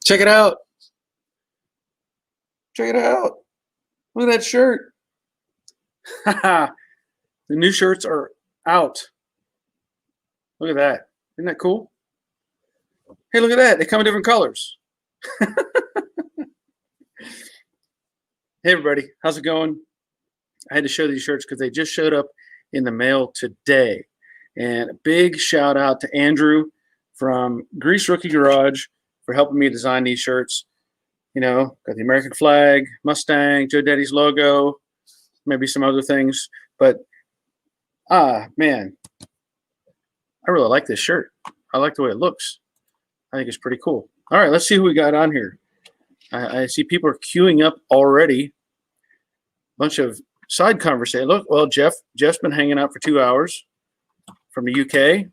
Check it out. Check it out. Look at that shirt. The new shirts are out. Look at that. Isn't that cool? Hey, look at that. They come in different colors. Hey, everybody. How's it going? I had to show these shirts because they just showed up in the mail today. And a big shout out to Andrew from Grease Rookie Garage for helping me design these shirts. You know, got the American flag, Mustang, Joe Daddy's logo, maybe some other things. But, man, I really like this shirt. I like the way it looks. I think it's pretty cool. All right, let's see who we got on here. I see people are queuing up already. Bunch of side conversation. Look, well, Jeff's been hanging out for 2 hours from the UK. I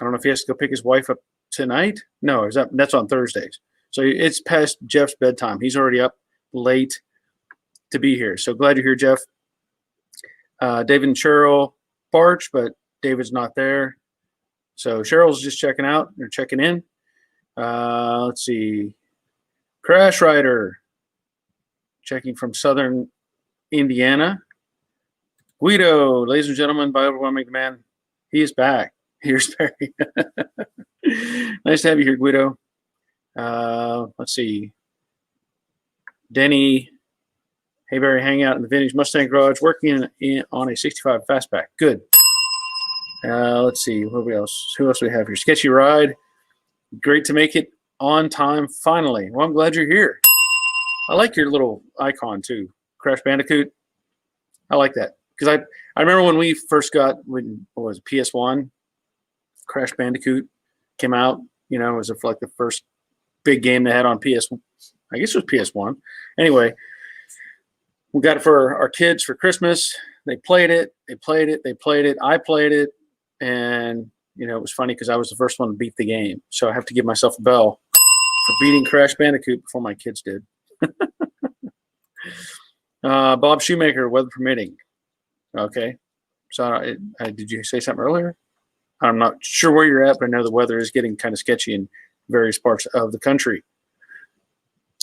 don't know if he has to go pick his wife up tonight. No, that's on Thursdays. So it's past Jeff's bedtime. He's already up late to be here. So glad you're here, Jeff. David and Cheryl Barch, but David's not there. So Cheryl's just checking out or checking in. Let's see. Crash Rider, checking from Southern Indiana. Guido, ladies and gentlemen, by overwhelming demand, he is back. Here's Barry. Nice to have you here, Guido. Let's see. Denny, hey Barry, hang out in the vintage Mustang garage, working on a 65 fastback. Good. Let's see. Who else do we have here? Sketchy Ride. Great to make it on time finally. Well, I'm glad you're here. I like your little icon too. Crash Bandicoot. I like that. Because I remember when we first got, what was it, PS1, Crash Bandicoot came out. You know, it was like the first big game they had on PS. I guess it was PS1. Anyway, we got it for our kids for Christmas. They played it. They played it. They played it. I played it. And, you know, it was funny because I was the first one to beat the game. So I have to give myself a bell for beating Crash Bandicoot before my kids did. Bob Shoemaker, weather permitting. Okay. So did you say something earlier? I'm not sure where you're at, but I know the weather is getting kind of sketchy in various parts of the country.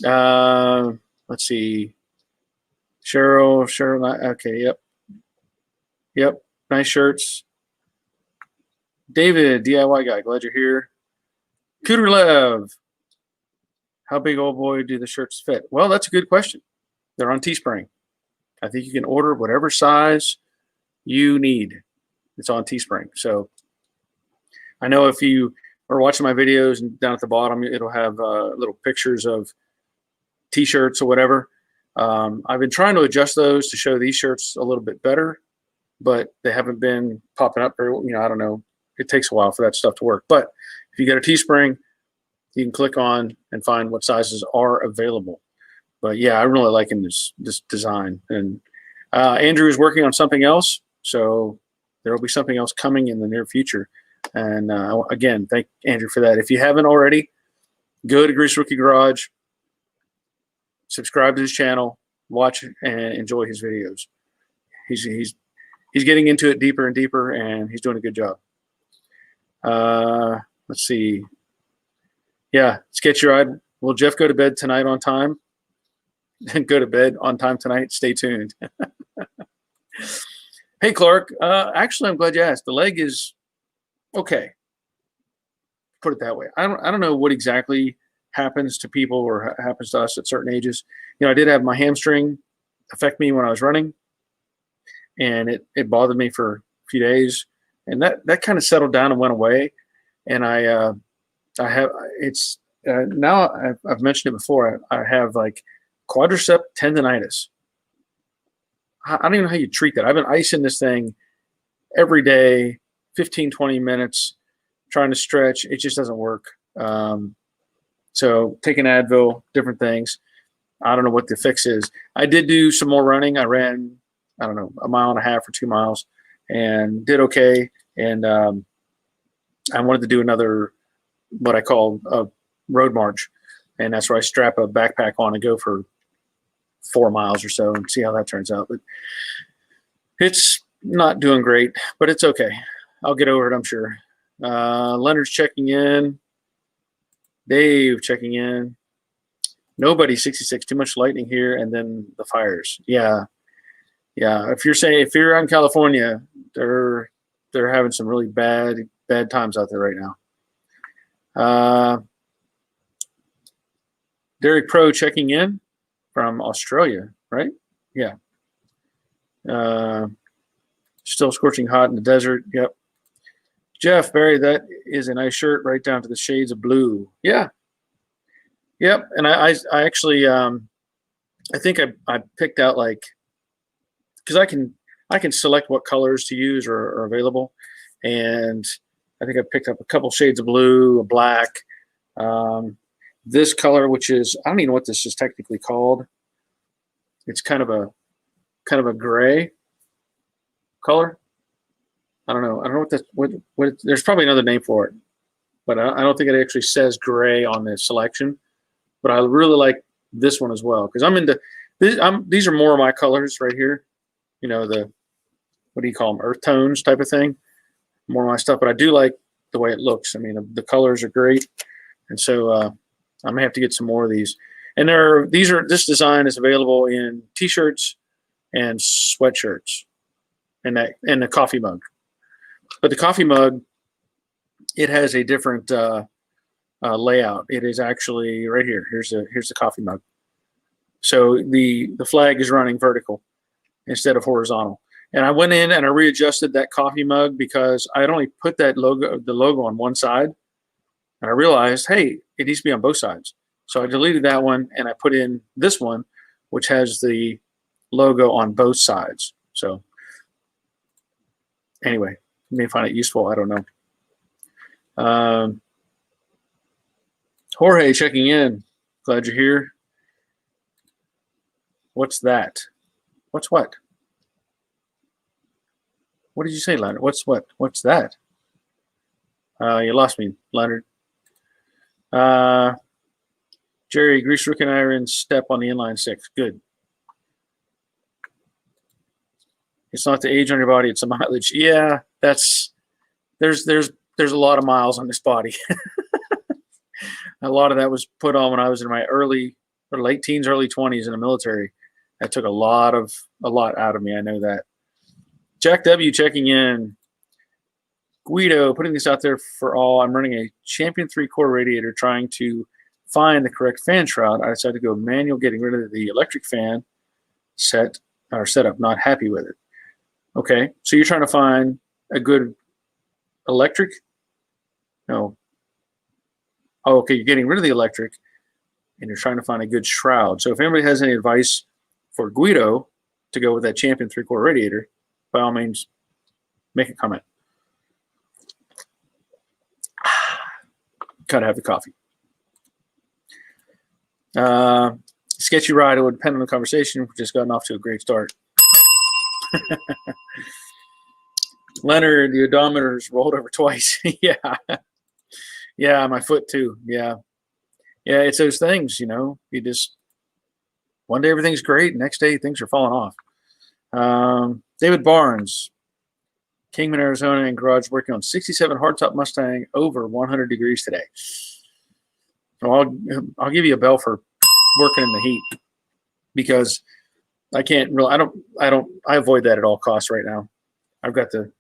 Let's see. Cheryl. Okay. Yep. Nice shirts. David, DIY guy, glad you're here. Kuderlev, how big, old boy, do the shirts fit? Well, that's a good question. They're on Teespring. I think you can order whatever size you need. It's on Teespring. So I know if you are watching my videos and down at the bottom, it'll have little pictures of T-shirts or whatever. I've been trying to adjust those to show these shirts a little bit better, but they haven't been popping up. Or, you know, I don't know. It takes a while for that stuff to work. But if you go to Teespring, you can click on and find what sizes are available. But yeah, I'm really liking this design. And Andrew is working on something else, so there will be something else coming in the near future. And again, thank Andrew for that. If you haven't already, go to Grease Rookie Garage, subscribe to his channel, watch and enjoy his videos. He's getting into it deeper and deeper, and he's doing a good job. Let's see. Yeah, Sketchy Ride. Will Jeff go to bed tonight on time? Go to bed on time tonight. Stay tuned. Hey, Clark. Actually, I'm glad you asked. The leg is okay. Put it that way. I don't know what exactly happens to people or happens to us at certain ages. You know, I did have my hamstring affect me when I was running, and it bothered me for a few days, and that kind of settled down and went away. And I have now I've mentioned it before. I have like quadricep tendonitis. I don't even know how you treat that. I've been icing this thing every day, 15, 20 minutes, trying to stretch. It just doesn't work. So taking Advil, different things. I don't know what the fix is. I did do some more running. I ran, I don't know, 1.5 miles or 2 miles and did okay. And I wanted to do another, what I call a road march. And that's where I strap a backpack on and go for 4 miles or so and see how that turns out. But it's not doing great, but it's okay. I'll get over it, I'm sure. Leonard's checking in. Dave checking in. Nobody 66. Too much lightning here, and then the fires. Yeah. If you're out in California, they're having some really bad times out there right now. Derek Pro checking in from Australia, right? Yeah. Still scorching hot in the desert. Yep. Jeff Barry, that is a nice shirt, right down to the shades of blue. Yeah. Yep. And I actually I think I picked out, like, because I can select what colors to use are available, and I think I picked up a couple shades of blue, a black, this color, which is, I don't even know what this is technically called. It's kind of a gray color. I don't know what that what there's probably another name for it, but I don't think it actually says gray on the selection. But I really like this one as well, because I'm into this. These are more of my colors right here. You know, the, what do you call them, earth tones type of thing. More of my stuff, but I do like the way it looks. I mean, the colors are great, and so I'm gonna have to get some more of these. And this design is available in t-shirts and sweatshirts, and the coffee mug. But the coffee mug, it has a different layout. It is actually right here. Here's the coffee mug. So the flag is running vertical instead of horizontal. And I went in and I readjusted that coffee mug because I had only put the logo on one side. And I realized, hey, it needs to be on both sides. So I deleted that one and I put in this one, which has the logo on both sides. So anyway, you may find it useful. I don't know. Jorge checking in. Glad you're here. What's that? What's what? What did you say, Leonard? What's what? What's that? You lost me, Leonard. Jerry, grease rook and iron step on the inline six. Good. It's not the age on your body, it's the mileage. Yeah, there's a lot of miles on this body. A lot of that was put on when I was in my late teens, early 20s in the military. That took a lot out of me. I know that. Jack W checking in. Guido, putting this out there for all. I'm running a Champion 3-core radiator, trying to find the correct fan shroud. I decided to go manual, getting rid of the electric fan setup. Not happy with it. Okay, so you're trying to find a good electric? No. Oh, okay, you're getting rid of the electric, and you're trying to find a good shroud. So if anybody has any advice for Guido to go with that Champion 3-core radiator, by all means, make a comment. Gotta have the coffee. Sketchy ride, it would depend on the conversation. We've just gotten off to a great start. Leonard, the odometer's rolled over twice. Yeah, my foot too. Yeah, it's those things, you know. You just, one day everything's great, next day things are falling off. David Barnes, Kingman, Arizona, and garage working on 67 hardtop Mustang over 100 degrees today. So I'll give you a bell for working in the heat, because I can't really, I avoid that at all costs right now. I've got the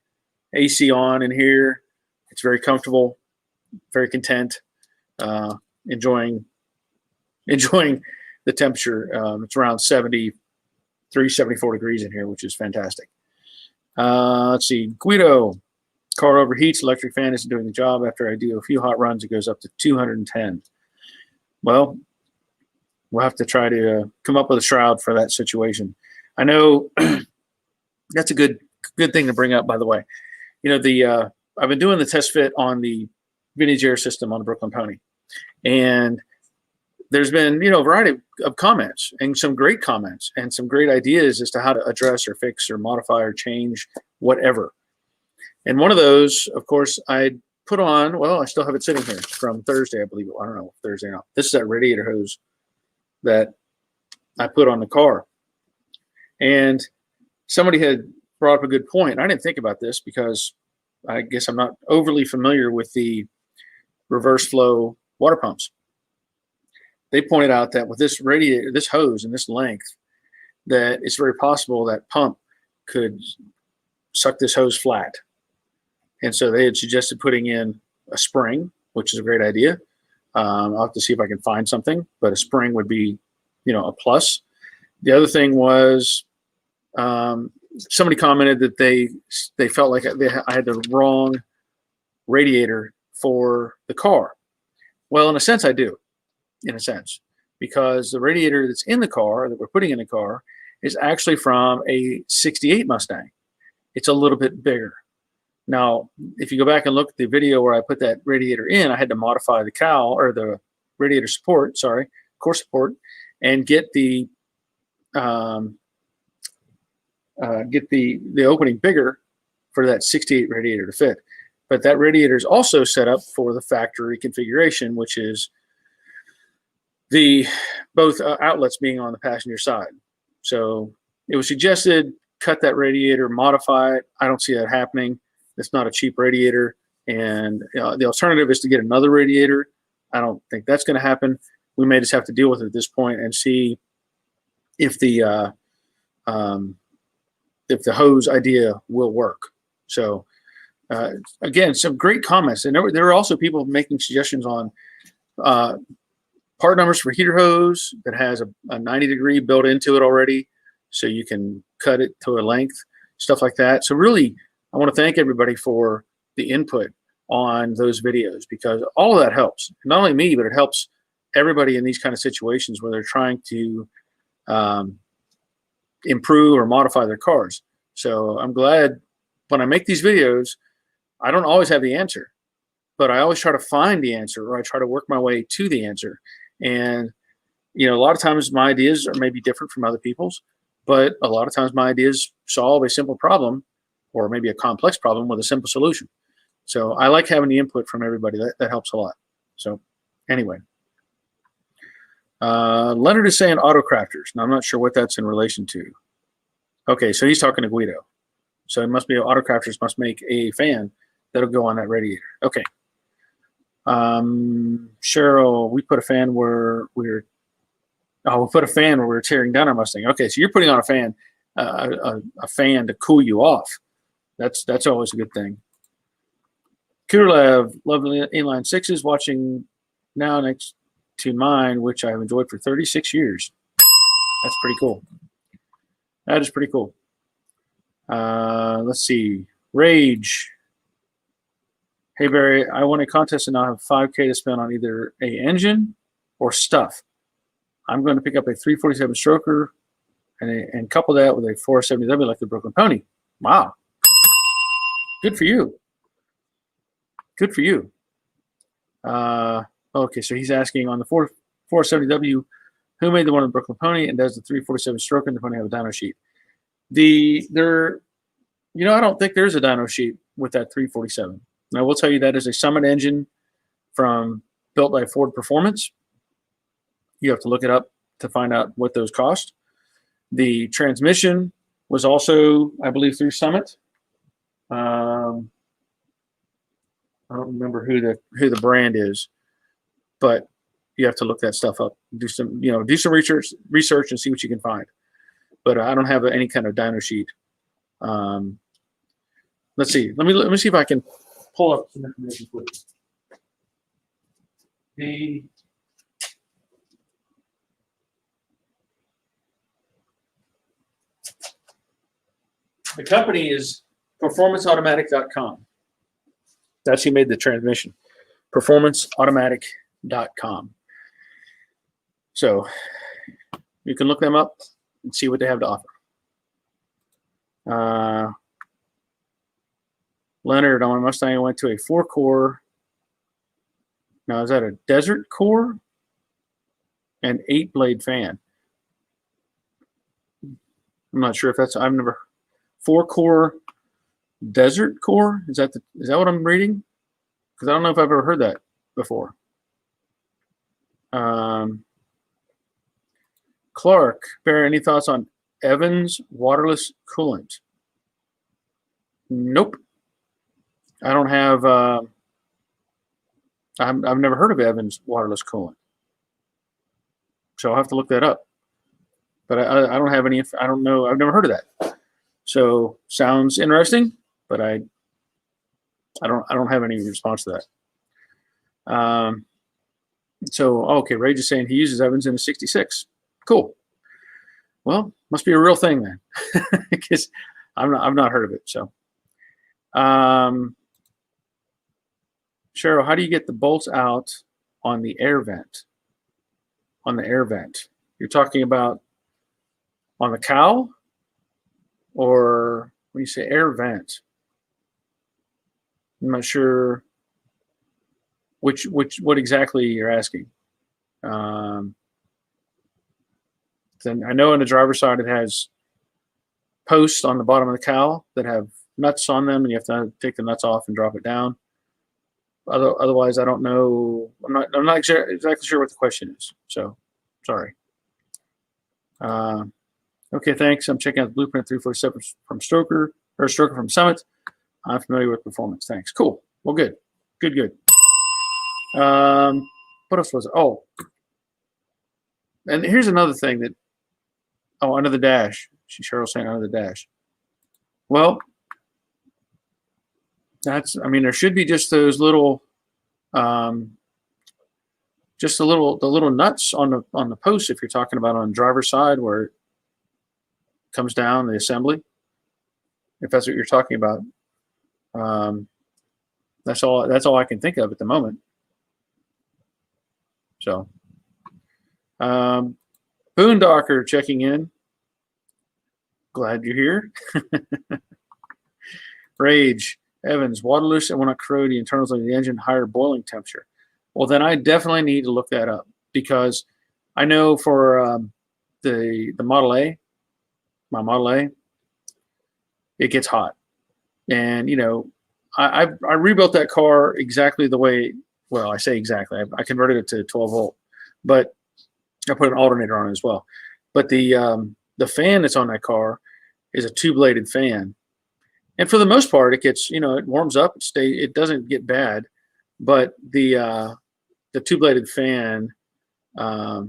AC on in here. It's very comfortable, very content, enjoying the temperature. It's around 73, 74 degrees in here, which is fantastic. Let's see. Guido, car overheats, electric fan isn't doing the job. After I do a few hot runs, it goes up to 210. Well, we'll have to try to come up with a shroud for that situation. I know that's a good thing to bring up, by the way. You know, I've been doing the test fit on the vintage air system on the Brooklyn Pony, and there's been, you know, a variety of comments, and some great comments and some great ideas as to how to address or fix or modify or change whatever. And one of those, of course, I put on, well, I still have it sitting here from Thursday, I believe. I don't know, Thursday or not. This is that radiator hose that I put on the car. And somebody had brought up a good point. I didn't think about this because I guess I'm not overly familiar with the reverse flow water pumps. they pointed out that with this radiator, this hose and this length, that it's very possible that pump could suck this hose flat. And so they had suggested putting in a spring, which is a great idea. I'll have to see if I can find something, but a spring would be, a plus. The other thing was somebody commented that they felt like I had the wrong radiator for the car. Well, in a sense, I do, in a sense, because the radiator that's in the car that we're putting in the car is actually from a 68 Mustang. It's a little bit bigger. Now, if you go back and look at the video where I put that radiator in, I had to modify the cowl or the radiator support, core support, and get the opening bigger for that 68 radiator to fit. But that radiator is also set up for the factory configuration, which is the both outlets being on the passenger side. So it was suggested cut that radiator, modify it. I don't see that happening. It's not a cheap radiator, and the alternative is to get another radiator. I don't think that's going to happen. We may just have to deal with it at this point and see if the hose idea will work. So again, some great comments, and there were also people making suggestions on part numbers for heater hose that has a 90-degree built into it already, so you can cut it to a length, stuff like that. So really, I want to thank everybody for the input on those videos, because all of that helps. Not only me, but it helps everybody in these kind of situations where they're trying to improve or modify their cars. So I'm glad when I make these videos, I don't always have the answer, but I always try to find the answer, or I try to work my way to the answer. And, a lot of times my ideas are maybe different from other people's, but a lot of times my ideas solve a simple problem or maybe a complex problem with a simple solution. So I like having the input from everybody. That helps a lot. So anyway, Leonard is saying auto crafters. Now I'm not sure what that's in relation to. Okay, so he's talking to Guido. So it must be auto crafters must make a fan that'll go on that radiator. Okay. Cheryl, we put a fan where we put a fan where we're tearing down our Mustang. Okay, so you're putting on a fan to cool you off. That's always a good thing. Kurlev, lovely inline sixes, watching now next to mine, which I've enjoyed for 36 years. That's pretty cool. That is pretty cool. Let's see. Rage. Hey, Barry, I won a contest and now have 5K to spend on either a engine or stuff. I'm going to pick up a 347 stroker and couple that with a 470W like the Brooklyn Pony. Wow. Good for you. Good for you. Okay, so he's asking on the 470W, who made the one in the Brooklyn Pony, and does the 347 stroker and the Pony have a dyno sheet? I don't think there's a dyno sheet with that 347. I will tell you that is a Summit engine built by Ford Performance. You have to look it up to find out what those cost. The transmission was also, I believe, through Summit. I don't remember who the brand is, but you have to look that stuff up. Do some research and see what you can find. But I don't have any kind of dyno sheet. Let's see. Let me see if I can pull up some information for you. The company is performanceautomatic.com. That's who made the transmission. Performanceautomatic.com. So you can look them up and see what they have to offer. Leonard, on my Mustang, I went to a 4-core. Now, is that a desert core? And 8-blade fan. I'm not sure if that's, I've never, 4-core desert core? Is that what I'm reading? Because I don't know if I've ever heard that before. Clark, Barry, any thoughts on Evans waterless coolant? Nope. I don't have, I've never heard of Evans waterless coolant. So I'll have to look that up. But I don't have any. I don't know. I've never heard of that. So sounds interesting, but I don't have any response to that. So okay, Ray just saying he uses Evans in a 66. Cool. Well, must be a real thing then, because I've not heard of it. So, Cheryl, how do you get the bolts out on the air vent? On the air vent, you're talking about on the cowl, or when you say air vent, I'm not sure what exactly you're asking. Then I know on the driver's side it has posts on the bottom of the cowl that have nuts on them, and you have to take the nuts off and drop it down. Otherwise, I don't know. I'm not exactly sure what the question is. So, sorry. Okay, thanks. I'm checking out the blueprint 347 from Stoker from Summit. I'm familiar with performance. Thanks. Cool. Well, good. What else was it? Oh, and here's another thing that. Oh, under the dash. Cheryl's saying under the dash. Well, I mean, there should be just those little, just the little nuts on the post if you're talking about on the driver's side where it comes down the assembly. If that's what you're talking about, that's all I can think of at the moment. So, Boondocker checking in. Glad you're here. Rage. Evans, waterless and will not corrode the internals of the engine, higher boiling temperature. Well, then I definitely need to look that up, because I know for the Model A, my Model A, it gets hot. And, you know, I rebuilt that car exactly the way, well, I say exactly. I converted it to 12 volt, but I put an alternator on it as well. But the fan that's on that car is a two-bladed fan. And for the most part, it gets, you know, it warms up, it doesn't get bad, but the two-bladed fan does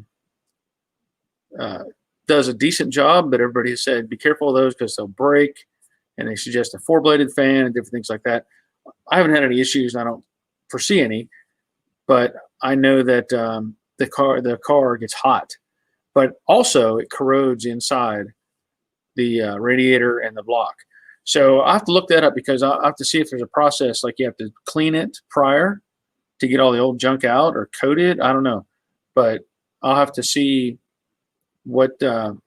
a decent job. But everybody has said be careful of those because they'll break, and they suggest a four-bladed fan and different things like that. I haven't had any issues, and I don't foresee any, but I know that the car gets hot, but also it corrodes inside the radiator and the block. So I have to look that up, because I have to see if there's a process, like you have to clean it prior to get all the old junk out, or coat it. I don't know, but I'll have to see what that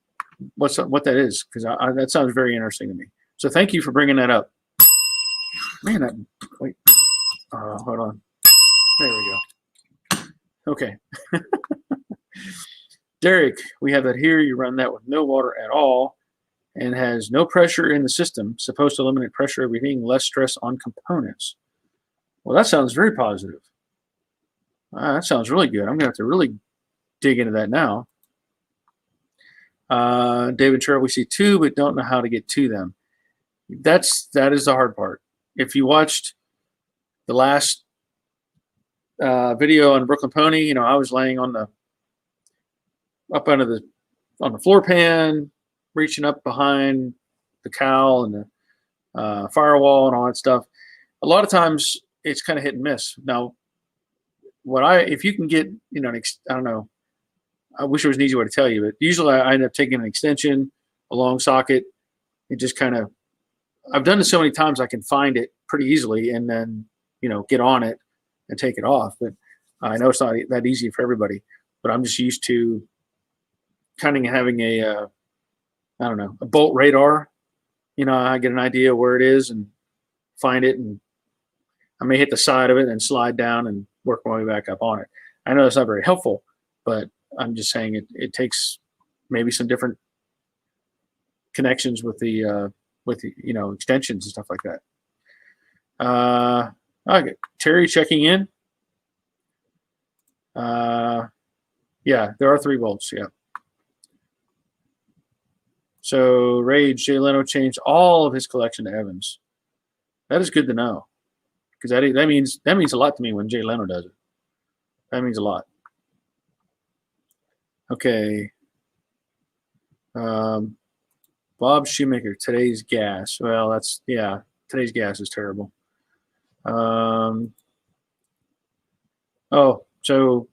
is, because that sounds very interesting to me. So thank you for bringing that up. Man, wait, hold on. There we go. Okay. Derek, we have that here. You run that with no water at all, and has no pressure in the system, supposed to eliminate pressure everything, less stress on components. Well, that sounds very positive. That sounds really good. I'm going to have to really dig into that now. David Cheryl, we see two, but don't know how to get to them. That is the hard part. If you watched the last video on Brooklyn Pony, you know, I was laying on the floor pan, reaching up behind the cowl and the firewall and all that stuff. A lot of times it's kind of hit and miss. Now, if you can get, you know, I don't know, I wish there was an easy way to tell you, but usually I end up taking an extension, a long socket. It just kind of, I've done it so many times I can find it pretty easily, and then, you know, get on it and take it off. But I know it's not that easy for everybody, but I'm just used to kind of having a bolt radar. You know, I get an idea where it is and find it, and I may hit the side of it and slide down and work my way back up on it. I know that's not very helpful, but I'm just saying it takes maybe some different connections with the you know, extensions and stuff like that. Okay, Terry checking in. Yeah, there are 3 volts. Yeah. So Rage, Jay Leno changed all of his collection to Evans. That is good to know, because that means a lot to me when Jay Leno does it. That means a lot. Okay. Bob Shoemaker, today's gas. Well, that's, yeah, today's gas is terrible. Oh, so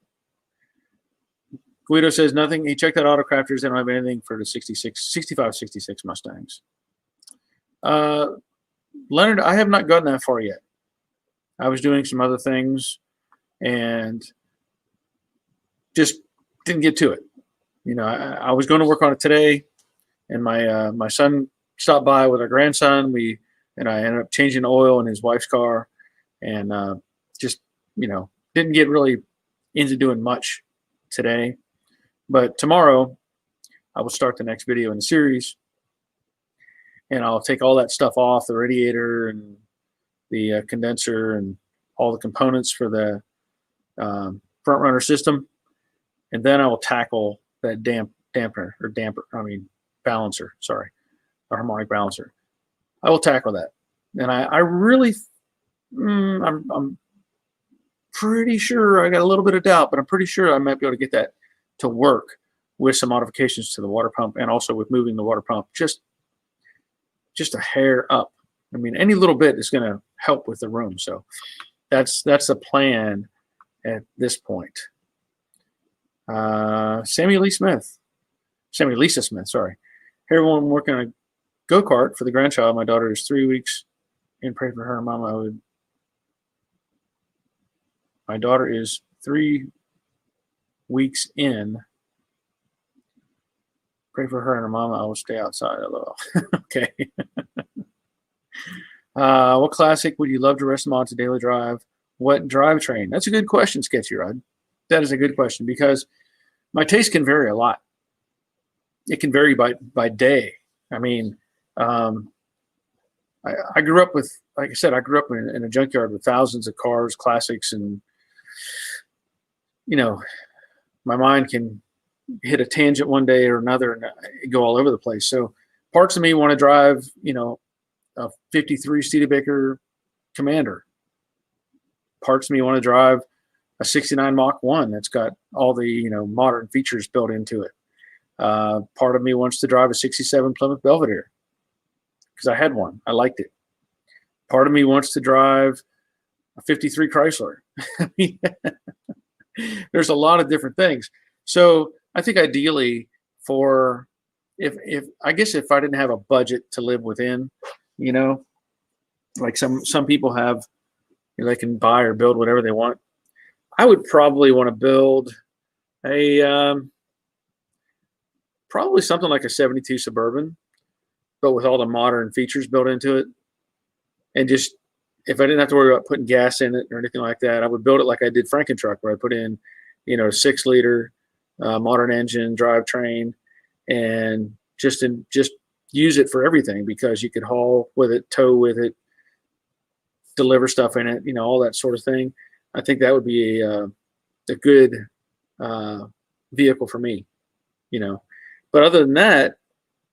Guido says nothing. He checked out Autocrafters. They don't have anything for the 65, 66 Mustangs. Leonard, I have not gotten that far yet. I was doing some other things and just didn't get to it. You know, I was going to work on it today, and my son stopped by with our grandson. I ended up changing oil in his wife's car, and just, you know, didn't get really into doing much today. But tomorrow, I will start the next video in the series, and I'll take all that stuff off, the radiator and the condenser and all the components for the front runner system, and then I will tackle that balancer, sorry, a harmonic balancer. I will tackle that. And I really, I'm pretty sure, I got a little bit of doubt, but I'm pretty sure I might be able to get that to work with some modifications to the water pump, and also with moving the water pump just a hair up. I mean, any little bit is going to help with the room. So that's the plan at this point. Sammy Lisa Smith, sorry. Hey everyone, I'm working on a go-kart for the grandchild. My daughter is 3 weeks and pray for her. Mama, my daughter is 3 weeks in. Pray for her and her mama. I will stay outside. Hello. Okay. What classic would you love to rest them on to daily drive? What drivetrain? That's a good question, Sketchy Rod. That is a good question, because my taste can vary a lot. It can vary by day. I mean, I grew up with, like I said, I grew up in a junkyard with thousands of cars, classics, and, you know, my mind can hit a tangent one day or another and go all over the place. So parts of me want to drive, you know, a 53 Studebaker Commander. Parts of me want to drive a 69 Mach 1 that's got all the, you know, modern features built into it. Part of me wants to drive a 67 Plymouth Belvedere because I had one. I liked it. Part of me wants to drive a 53 Chrysler. There's a lot of different things. So I think ideally, for if I guess if I didn't have a budget to live within, you know, like some people have, you know, they can buy or build whatever they want. I would probably want to build a probably something like a 72 Suburban, but with all the modern features built into it. And just, if I didn't have to worry about putting gas in it or anything like that, I would build it like I did Frankentruck, where I put in, you know, 6-liter modern engine, drivetrain, and just use it for everything, because you could haul with it, tow with it, deliver stuff in it, you know, all that sort of thing. I think that would be a good vehicle for me, you know. But other than that,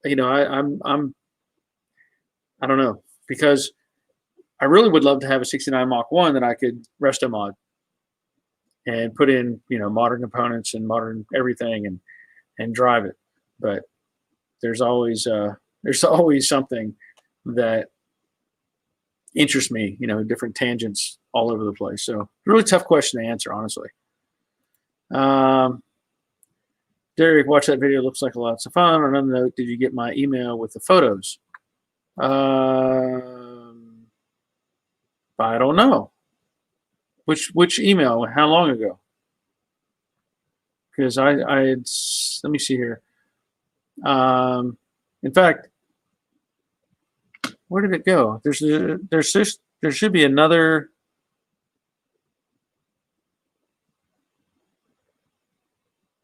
you know, I don't know, because I really would love to have a 69 Mach 1 that I could resto mod and put in, you know, modern components and modern everything and drive it. But there's always something that interests me, you know, different tangents all over the place. So really tough question to answer, honestly. Derek, watch that video. Looks like lots of fun. On another note, did you get my email with the photos? I don't know. Which email? How long ago? Because I had, let me see here. In fact, where did it go? There should be another.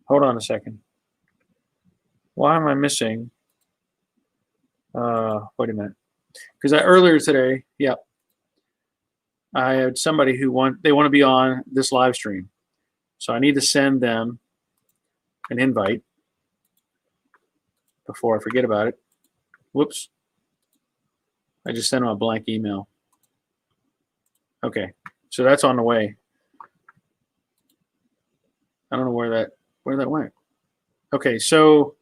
Hold on a second. Why am I missing? Wait a minute. Because earlier today, yep, I had somebody who they want to be on this live stream. So I need to send them an invite before I forget about it. Whoops. I just sent them a blank email. Okay, so that's on the way. I don't know where that went. Okay, so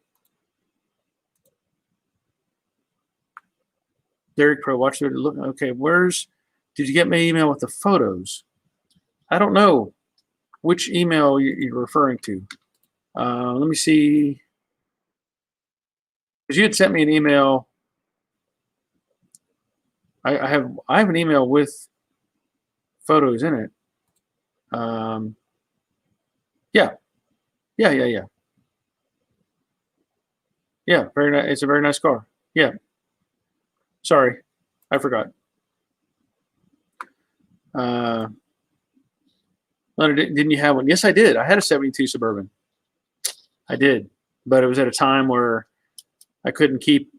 Derek Pro, watch the look. Okay, did you get my email with the photos? I don't know which email you're referring to. Let me see. Because you had sent me an email. I have an email with photos in it. Yeah. Yeah, very nice. It's a very nice car. Yeah. Sorry, I forgot. Leonard, didn't you have one? Yes, I did. I had a 72 Suburban. I did, but it was at a time where I couldn't keep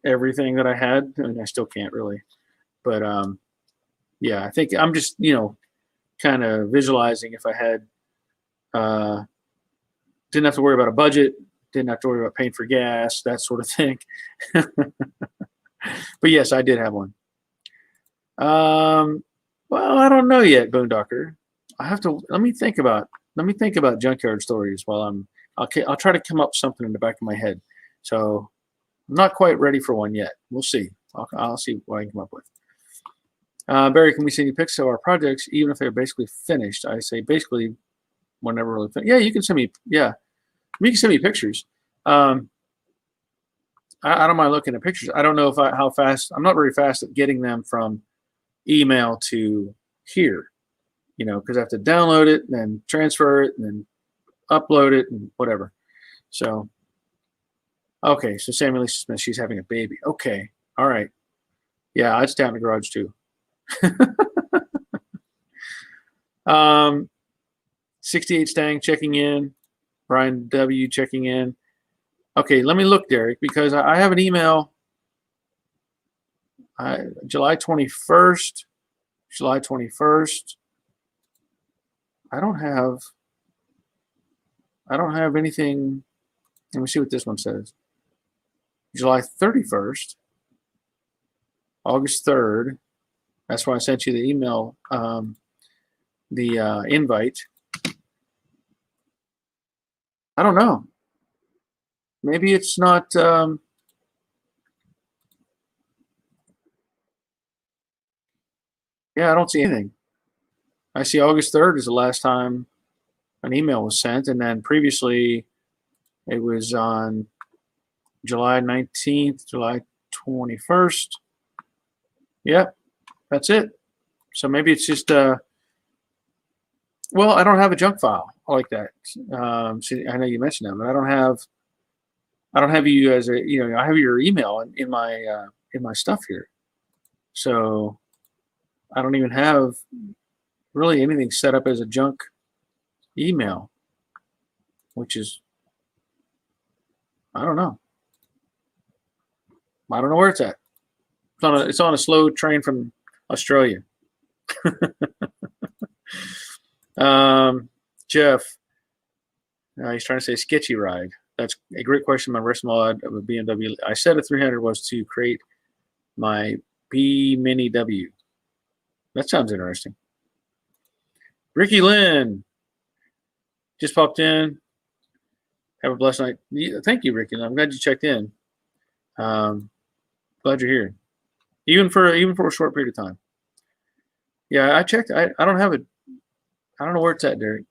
everything that I had. I mean, I still can't really, but yeah, I think I'm just kind of visualizing if I had didn't have to worry about a budget, didn't have to worry about paying for gas, that sort of thing. But yes, I did have one. Well, I don't know yet, Boondocker. I have to let me think about junkyard stories while I'll try to come up with something in the back of my head. So I'm not quite ready for one yet. We'll see. I'll see what I can come up with. Barry, can we send you pics of our projects, even if they're basically finished? I say basically whenever really finished. Yeah, you can send me. Yeah, you can send me pictures. I don't mind looking at pictures. I don't know how fast. I'm not very fast at getting them from email to here. Because I have to download it and then transfer it and then upload it and whatever. So, okay. So Samuel Lisa Smith, she's having a baby. Okay. All right. Yeah, it's down in the garage too. 68 Stang checking in. Brian W checking in. Okay, let me look, Derek, because I have an email. July 21st. July 21st. I don't have anything. Let me see what this one says. July 31st. August 3rd. That's why I sent you the email, the invite. I don't know. Maybe it's not. Yeah, I don't see anything. I see August 3rd is the last time an email was sent, and then previously it was on July 19th, July 21st. Yep, that's it. So maybe it's just well, I don't have a junk file like that. See, I know you mentioned that, but I don't have you as a I have your email in my stuff here. So I don't even have really anything set up as a junk email, which is I don't know. I don't know where it's at. It's on a slow train from Australia. Jeff, he's trying to say sketchy ride. That's a great question. My wrist mod of a BMW. I said a 300 was to create my B Mini W. That sounds interesting. Ricky Lynn just popped in. Have a blessed night. Thank you, Ricky. I'm glad you checked in. Glad you're here, even for a short period of time. Yeah, I checked. I don't have it. I don't know where it's at, Derek.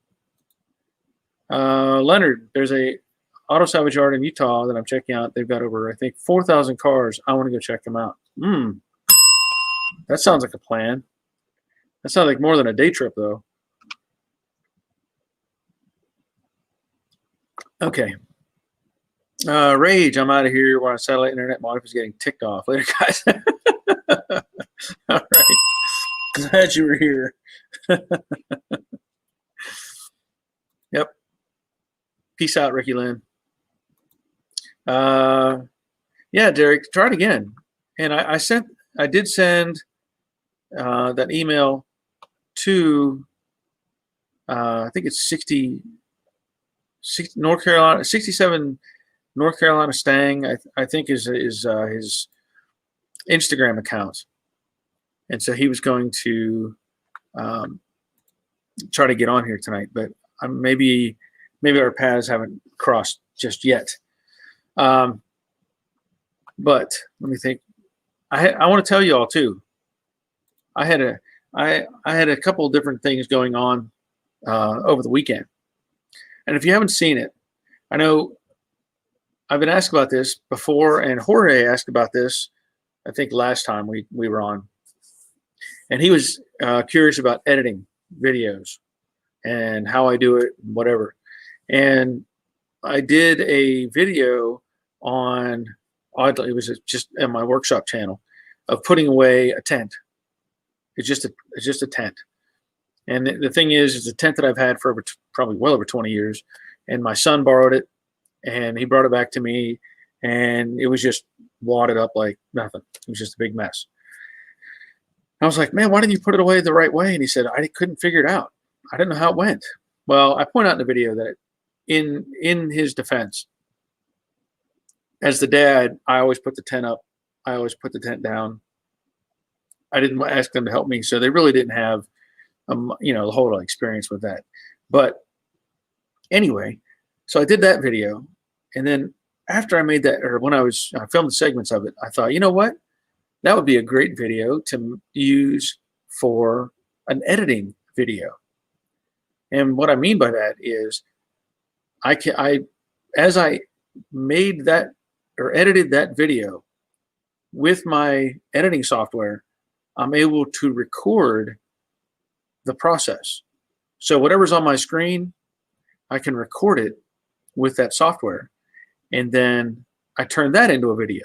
Leonard, there's a auto salvage yard in Utah that I'm checking out. They've got over, I think, 4,000 cars. I want to go check them out. That sounds like a plan. That sounds like more than a day trip, though. Okay. Rage, I'm out of here. We're on satellite internet. My wife is getting ticked off. Later, guys. All right. Glad you were here. Yep. Peace out, Ricky Lynn. Yeah, Derek, try it again. And I did send that email to I think it's 60 North Carolina, 67 North Carolina Stang, I think is his Instagram account. And so he was going to try to get on here tonight, but maybe our paths haven't crossed just yet. But let me think. I want to tell you all too. I had a couple of different things going on over the weekend, and if you haven't seen it, I know I've been asked about this before, and Jorge asked about this, I think last time we were on, and he was curious about editing videos and how I do it, and whatever. And I did a video on, it was just on my workshop channel, of putting away a tent. It's just a tent. And the thing is, it's a tent that I've had for probably well over 20 years. And my son borrowed it, and he brought it back to me, and it was just wadded up like nothing. It was just a big mess. I was like, man, why didn't you put it away the right way? And he said, I couldn't figure it out. I didn't know how it went. Well, I point out in the video that in his defense, as the dad, I always put the tent up. I always put the tent down. I didn't ask them to help me, so they really didn't have, the whole experience with that. But anyway, so I did that video, and then after I made that, or when I filmed the segments of it, I thought, you know what? That would be a great video to use for an editing video. And what I mean by that is, as I made that or edited that video with my editing software, I'm able to record the process. So whatever's on my screen, I can record it with that software, and then I turn that into a video.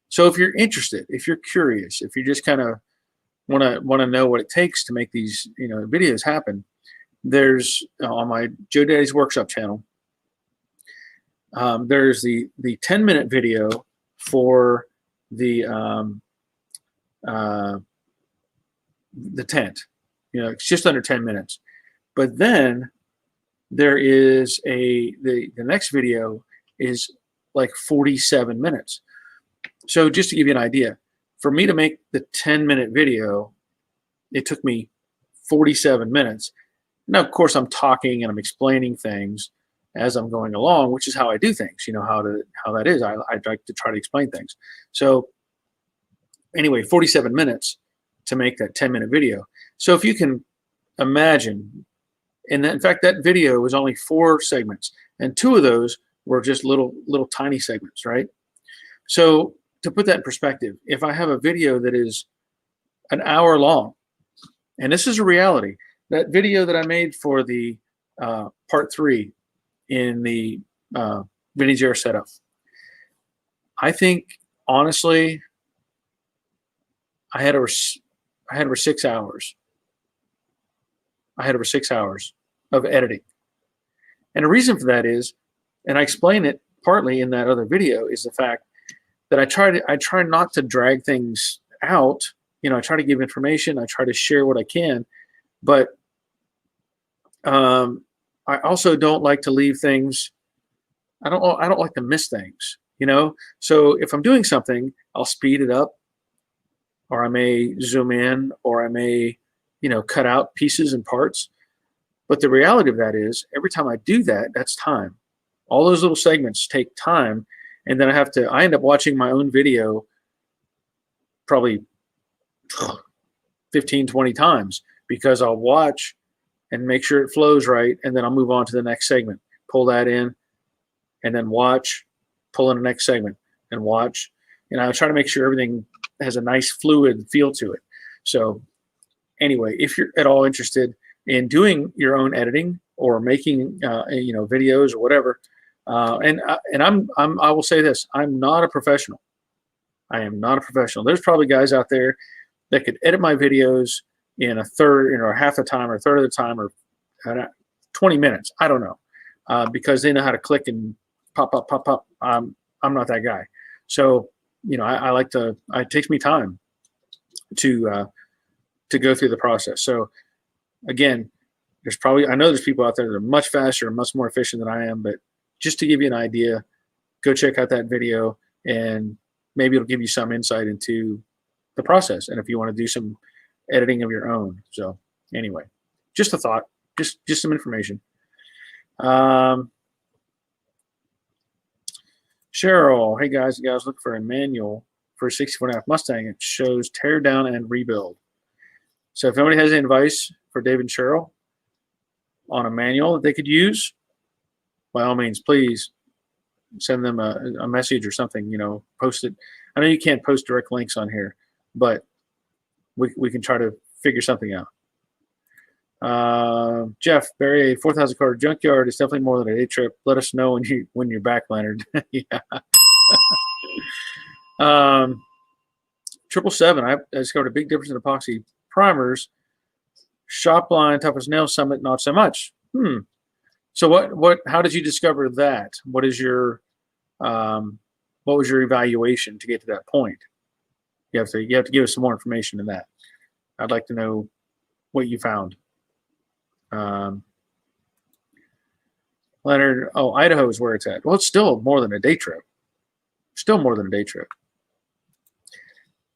So if you're interested, if you're curious, if you just kind of want to know what it takes to make these videos happen, there's on my Joe Daddy's Workshop channel, there's the 10-minute video for the tent. It's just under 10 minutes. But then there is the next video is like 47 minutes. So just to give you an idea, for me to make the 10-minute video, it took me 47 minutes. Now, of course, I'm talking and I'm explaining things as I'm going along, which is how I do things. You know how that is. I like to try to explain things. So anyway, 47 minutes to make that 10-minute video. So if you can imagine, and in fact, that video was only 4 segments, and 2 of those were just little tiny segments, right? So to put that in perspective, if I have a video that is an hour long, and this is a reality, that video that I made for the part 3 in the vintage air setup, I think honestly, I had over 6 hours. I had over 6 hours of editing, and the reason for that is, and I explain it partly in that other video, is the fact that I try not to drag things out. I try to give information. I try to share what I can, but I also don't like to leave things. I don't like to miss things. So if I'm doing something, I'll speed it up, or I may zoom in, or I may cut out pieces and parts. But the reality of that is, every time I do that, that's time. All those little segments take time, and then I end up watching my own video probably 15, 20 times, because I'll watch and make sure it flows right, and then I'll move on to the next segment, pull that in, and then watch, pull in the next segment, and watch. I try to make sure everything has a nice fluid feel to it. So anyway, if you're at all interested in doing your own editing or making videos or whatever, and I will say this: I'm not a professional. I am not a professional. There's probably guys out there that could edit my videos in a third, or half the time, or a third of the time, or 20 minutes. I don't know, because they know how to click and pop up, pop up. I'm not that guy. So I like to. It takes me time to go through the process. So again, I know there's people out there that are much faster and much more efficient than I am, but just to give you an idea, go check out that video, and maybe it'll give you some insight into the process, and if you want to do some editing of your own. So anyway, just a thought, just some information. Cheryl, hey guys, you guys look for a manual for a 64.5 Mustang. It shows tear down and rebuild. So if anybody has any advice for Dave and Cheryl on a manual that they could use, by all means, please send them a message or something, post it. I know you can't post direct links on here, but we can try to figure something out. Jeff, Barry, a 4,000 car junkyard is definitely more than a day trip. Let us know when you're back, Leonard. Yeah. 777, I discovered a big difference in epoxy primers. Shop line, tough as nails, Summit, not so much. So how did you discover that? What was your evaluation to get to that point? You have to give us some more information in that. I'd like to know what you found. Leonard, Idaho is where it's at. Well, it's still more than a day trip. Still more than a day trip.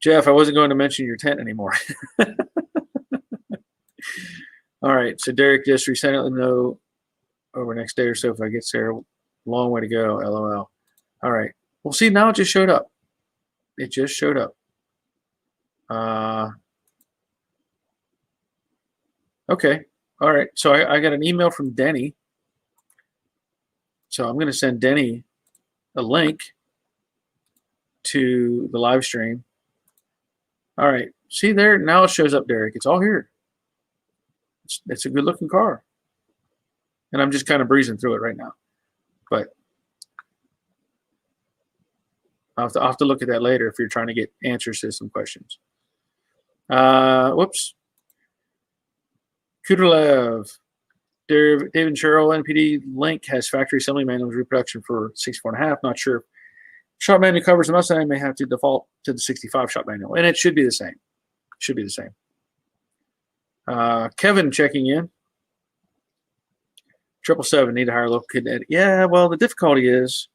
Jeff, I wasn't going to mention your tent anymore. All right, so Derek just resent it. Know over next day or so if I get there. Long way to go, LOL. All right. Well, see, now it just showed up. It just showed up. Okay. All right. So I got an email from Denny. So I'm going to send Denny a link to the live stream. All right. See there? Now it shows up, Derek. It's all here. It's a good looking car. And I'm just kind of breezing through it right now. But I'll have to look at that later if you're trying to get answers to some questions. Whoops. Kuderlev. David and Cheryl, NPD link has factory assembly manuals reproduction for 64.5. Not sure if shop manual covers the Mustang, may have to default to the 65 shop manual. And it should be the same. Should be the same. Kevin checking in. 777 need to hire a local kid to edit. Yeah, well, the difficulty is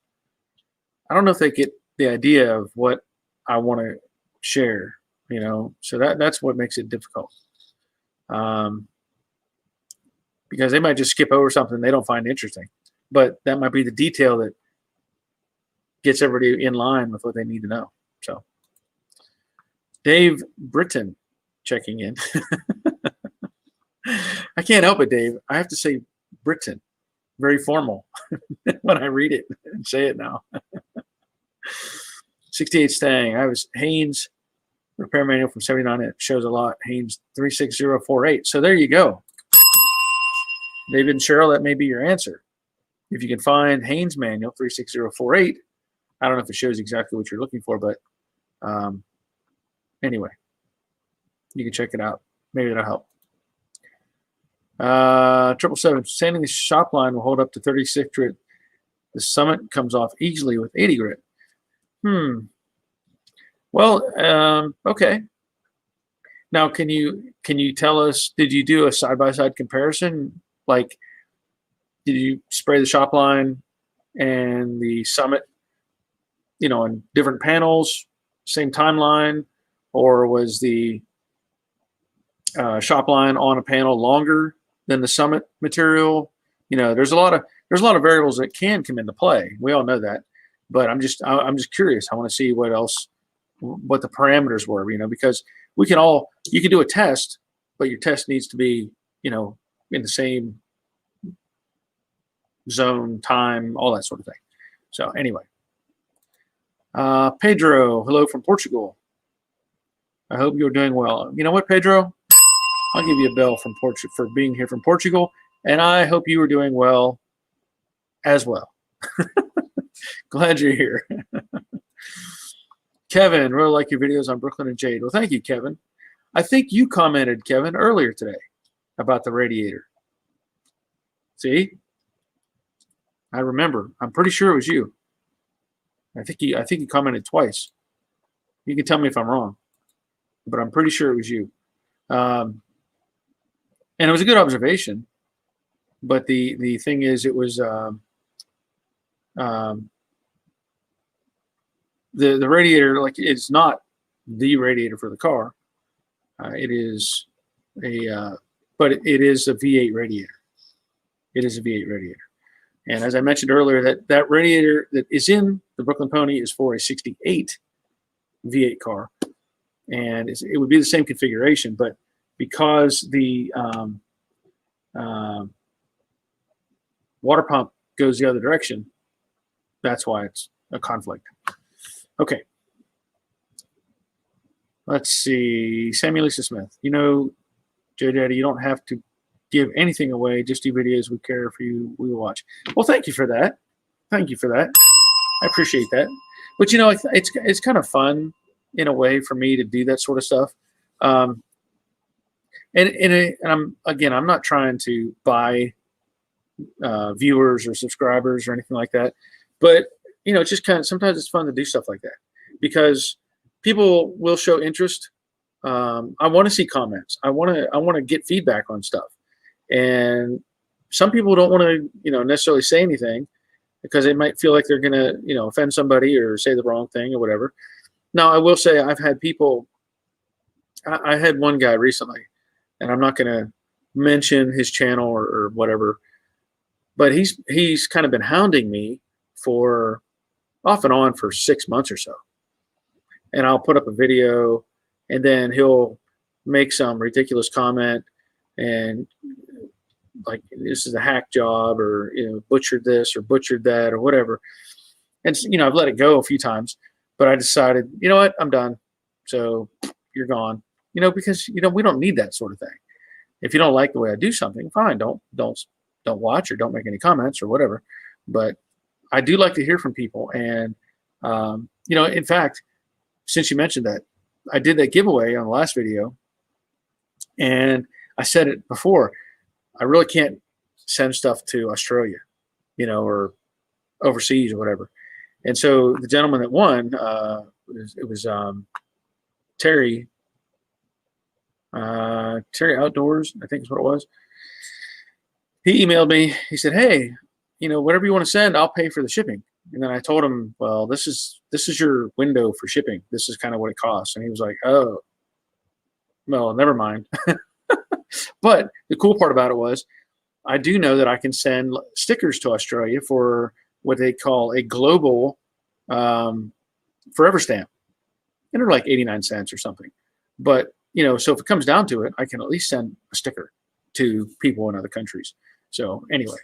I don't know if they get the idea of what I want to share, so that's what makes it difficult. Because they might just skip over something they don't find interesting, but that might be the detail that gets everybody in line with what they need to know. So Dave Britton checking in. I can't help it, Dave. I have to say Britton. Very formal when I read it and say it now. 68 Stang. I was Haynes repair manual from 79. It shows a lot. Haynes 36048. So there you go. David and Cheryl, that may be your answer. If you can find Haynes manual 36048, I don't know if it shows exactly what you're looking for, but anyway, you can check it out. Maybe that'll help. 777, sanding the shop line will hold up to 36 grit. The Summit comes off easily with 80 grit. Well, okay. Now, can you tell us, did you do a side-by-side comparison? Like, did you spray the shop line and the Summit, on different panels, same timeline, or was the shop line on a panel longer than the Summit material? There's a lot of variables that can come into play. We all know that, but I'm just curious. I want to see what the parameters were, because you can do a test, but your test needs to be, in the same zone, time, all that sort of thing. So anyway, Pedro, hello from Portugal. I hope you're doing well. You know what, Pedro? I'll give you a bell for being here from Portugal, and I hope you are doing well as well. Glad you're here. Kevin, really like your videos on Brooklyn and Jade. Well, thank you, Kevin. I think you commented, Kevin, earlier today about the radiator. See? I remember. I'm pretty sure it was you. I think you commented twice. You can tell me if I'm wrong, but I'm pretty sure it was you. And it was a good observation. But the thing is, it was the radiator. Like, it's not the radiator for the car. It is but it is a V8 radiator. It is a V8 radiator. And as I mentioned earlier, that radiator that is in the Brooklyn Pony is for a 68 V8 car. And it would be the same configuration, but because the water pump goes the other direction, that's why it's a conflict. Okay. Let's see. Samuel Lisa Smith. You know, Joe Daddy, you don't have to give anything away. Just do videos we care for you. We will watch. Well, thank you for that. Thank you for that. I appreciate that. But you know, it's kind of fun in a way for me to do that sort of stuff. And I'm not trying to buy viewers or subscribers or anything like that. But you know, it's just kind of, sometimes it's fun to do stuff like that because people will show interest. I want to see comments. I want to get feedback on stuff. And some people don't want to, you know, necessarily say anything because they might feel like they're going to, you know, offend somebody or say the wrong thing or whatever. Now, I will say I've had people, I had one guy recently, and I'm not going to mention his channel or whatever, but he's kind of been hounding me for off and on for 6 months or so. And I'll put up a video and then he'll make some ridiculous comment and like, this is a hack job, or, you know, butchered this or butchered that or whatever. And, you know, I've let it go a few times, but I decided, you know what, I'm done. So you're gone, you know, because, you know, we don't need that sort of thing. If you don't like the way I do something, fine. Don't watch or don't make any comments or whatever. But I do like to hear from people. And, you know, in fact, since you mentioned that, I did that giveaway on the last video, and I said it before, I really can't send stuff to Australia, you know, or overseas or whatever. And so the gentleman that won, it was Terry Outdoors, I think is what it was. He emailed me. He said, "Hey, you know, whatever you want to send, I'll pay for the shipping." And then I told him, "Well, this is your window for shipping. This is kind of what it costs." And he was like, "Oh, well, never mind." But the cool part about it was, I do know that I can send stickers to Australia for what they call a global forever stamp, and they're like 89 cents or something. But you know, so if it comes down to it, I can at least send a sticker to people in other countries. So anyway,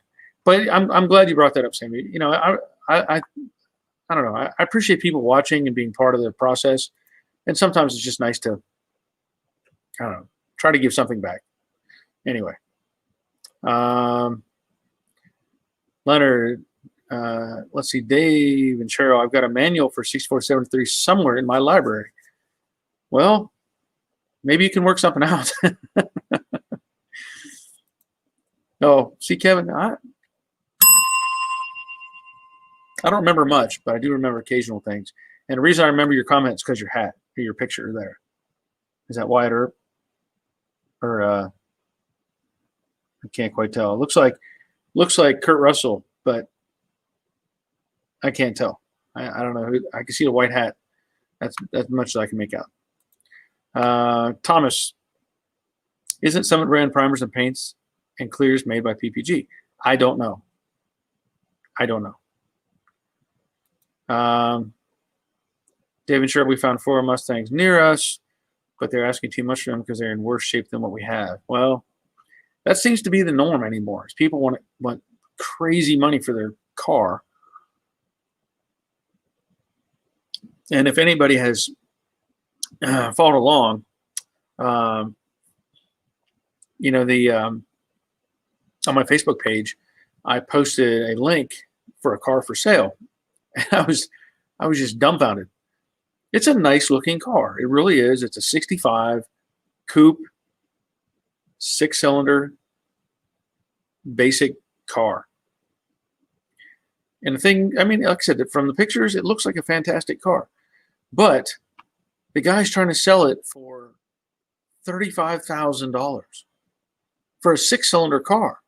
but I'm glad you brought that up, Sammy. You know, I don't know. I appreciate people watching and being part of the process, and sometimes it's just nice to, I don't know, try to give something back. Anyway, Leonard, let's see, Dave and Cheryl, I've got a manual for 6473 somewhere in my library. Well, maybe you can work something out. Oh, see, Kevin, I don't remember much, but I do remember occasional things. And the reason I remember your comment is because your hat, or your picture there. Is that Wyatt Earp? Or I can't quite tell. It looks like Kurt Russell, but I can't tell. I don't know who. I can see the white hat. That's much as I can make out. Thomas, isn't Summit brand primers and paints and clears made by PPG? I don't know. Dave and Shelby, we found 4 Mustangs near us, but they're asking too much for them because they're in worse shape than what we have. Well, that seems to be the norm anymore. Is people want crazy money for their car. And if anybody has followed along, you know, on my Facebook page, I posted a link for a car for sale. And I was just dumbfounded. It's a nice looking car. It really is. It's a 65 coupe, 6-cylinder, basic car. And the thing, I mean, like I said, from the pictures, it looks like a fantastic car. But the guy's trying to sell it for $35,000 for a 6-cylinder car.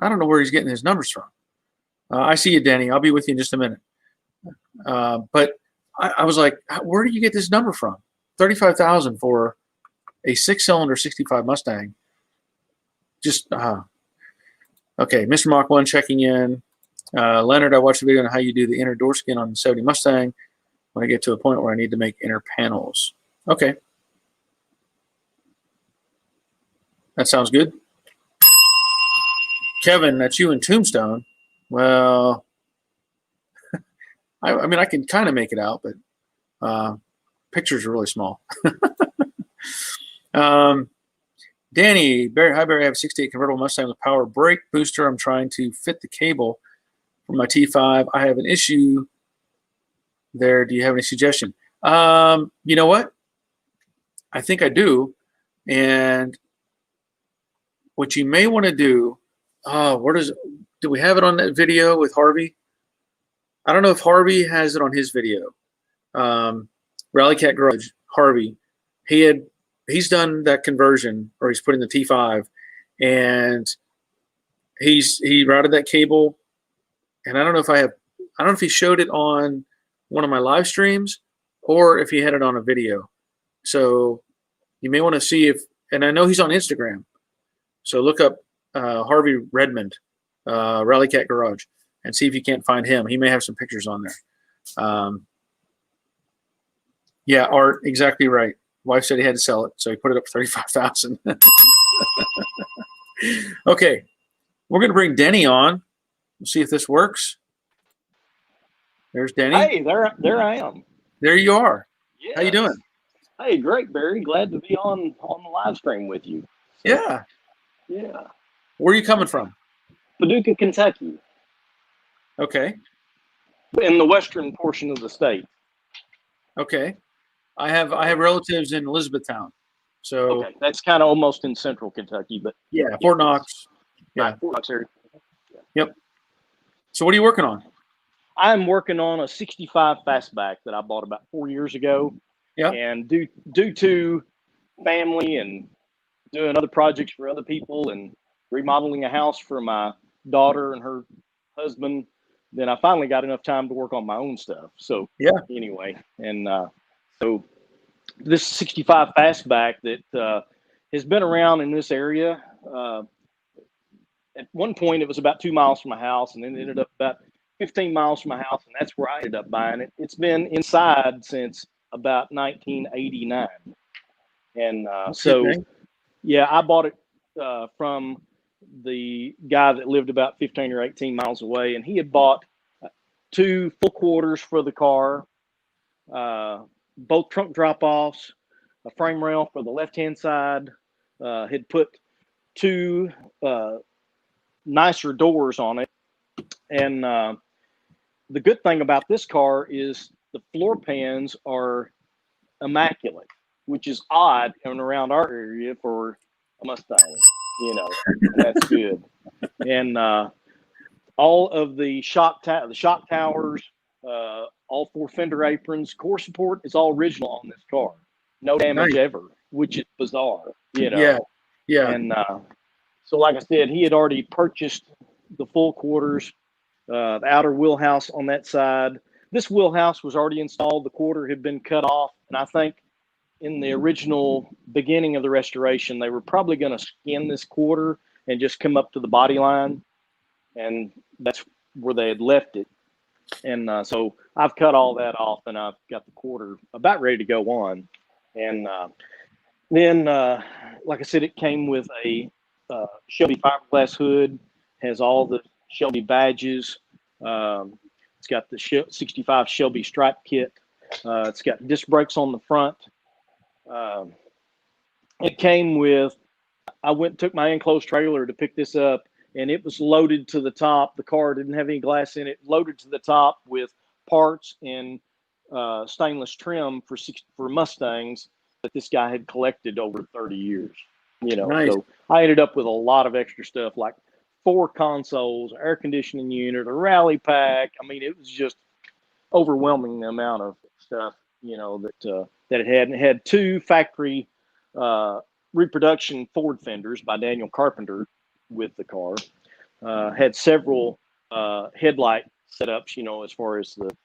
I don't know where he's getting his numbers from. I see you, Denny. I'll be with you in just a minute. But I was like, where do you get this number from? $35,000 for a 6-cylinder 65 Mustang. Just Okay, Mr. Mach 1 checking in. Leonard, I watched the video on how you do the inner door skin on the 70 Mustang when I get to a point where I need to make inner panels. Okay. That sounds good. Kevin, that's you in Tombstone. Well, I mean, I can kind of make it out, but pictures are really small. Danny, hi Barry, I have a 68 convertible Mustang with power brake booster. I'm trying to fit the cable for my T5. I have an issue there. Do you have any suggestion? You know what? I think I do. And what you may want to do, do we have it on that video with Harvey? I don't know if Harvey has it on his video. Rally Cat Garage, Harvey, he's done that conversion, or he's put in the T5, and he routed that cable. And I don't know if he showed it on one of my live streams or if he had it on a video. So you may want to see if, and I know he's on Instagram. So look up Harvey Redmond, Rally Cat Garage, and see if you can't find him. He may have some pictures on there. Yeah, Art, exactly right. Wife said he had to sell it, so he put it up for $35,000. Okay, we're going to bring Denny on. We'll see if this works. There's Denny. Hey, there I am. There you are. Yes. How you doing? Hey, great, Barry. Glad to be on the live stream with you. So, Yeah. Yeah. Where are you coming from? Paducah, Kentucky. Okay. In the western portion of the state. Okay. I have relatives in Elizabethtown. So okay, that's kind of almost in central Kentucky, but yeah, Fort Knox. Yeah. Right, Fort Knox area. Yeah. Yep. So what are you working on? I'm working on a 65 fastback that I bought about 4 years ago. Yeah. And due to family and doing other projects for other people and remodeling a house for my daughter and her husband, then I finally got enough time to work on my own stuff. So yeah. Anyway, and so this 65 fastback that has been around in this area. At one point, it was about 2 miles from my house, and then it ended up about 15 miles from my house, and that's where I ended up buying it. It's been inside since about 1989. And yeah, I bought it from the guy that lived about 15 or 18 miles away, and he had bought 2 full quarters for the car, both trunk drop-offs, a frame rail for the left-hand side, had put 2 nicer doors on it. And the good thing about this car is the floor pans are immaculate, which is odd coming around our area for a Mustang. That's good. And all of the shock towers, all 4 fender aprons, core support is all original on this car. No damage ever, which is bizarre. Yeah. And so, like I said, he had already purchased the full quarters, the outer wheelhouse on that side. This wheelhouse was already installed. The quarter had been cut off, and I think in the original beginning of the restoration, they were probably going to skin this quarter and just come up to the body line, and that's where they had left it. And so I've cut all that off, and I've got the quarter about ready to go on. And then, like I said, it came with a Shelby fiberglass hood, has all the Shelby badges. It's got the 65 Shelby stripe kit. It's got disc brakes on the front. It came with, I went and took my enclosed trailer to pick this up, and it was loaded to the top. The car didn't have any glass in it, loaded to the top with parts and stainless trim for Mustangs that this guy had collected over 30 years. Nice. So I ended up with a lot of extra stuff, like 4 consoles, air conditioning unit, a rally pack. I mean, it was just overwhelming the amount of stuff, that it had. And it had 2 factory reproduction Ford fenders by Daniel Carpenter with the car. Had several headlight setups, as far as the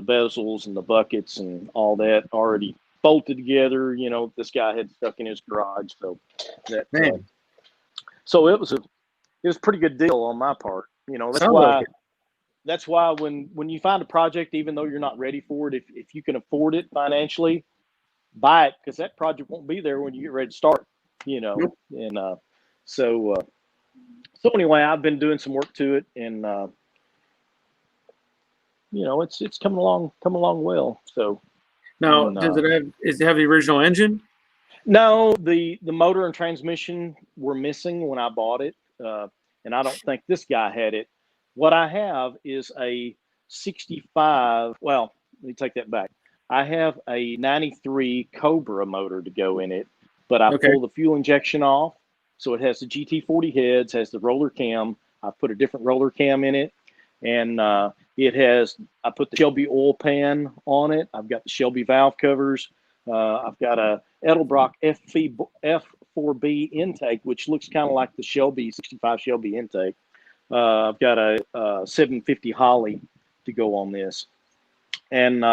bezels and the buckets and all that already bolted together. This guy had stuck in his garage. So that so it was was a pretty good deal on my part. You know, Sounds like it. that's why when you find a project, even though you're not ready for it, if you can afford it financially, buy it, because that project won't be there when you get ready to start. You know, Nope. and so so anyway, I've been doing some work to it, and you know, it's coming along well. So Now, and, does it have the original engine? no, the motor and transmission were missing when I bought it, and I don't think this guy had it. What I have is a 65. Well, let me take that back. I have a 93 Cobra motor to go in it, but I Okay. pulled the fuel injection off, so it has the GT40 heads, has the roller cam. I put a different roller cam in it, and it has. I put the Shelby oil pan on it. I've got the Shelby valve covers. I've got a Edelbrock F4B intake, which looks kind of like the Shelby 65 Shelby intake. I've got a 750 Holly to go on this, and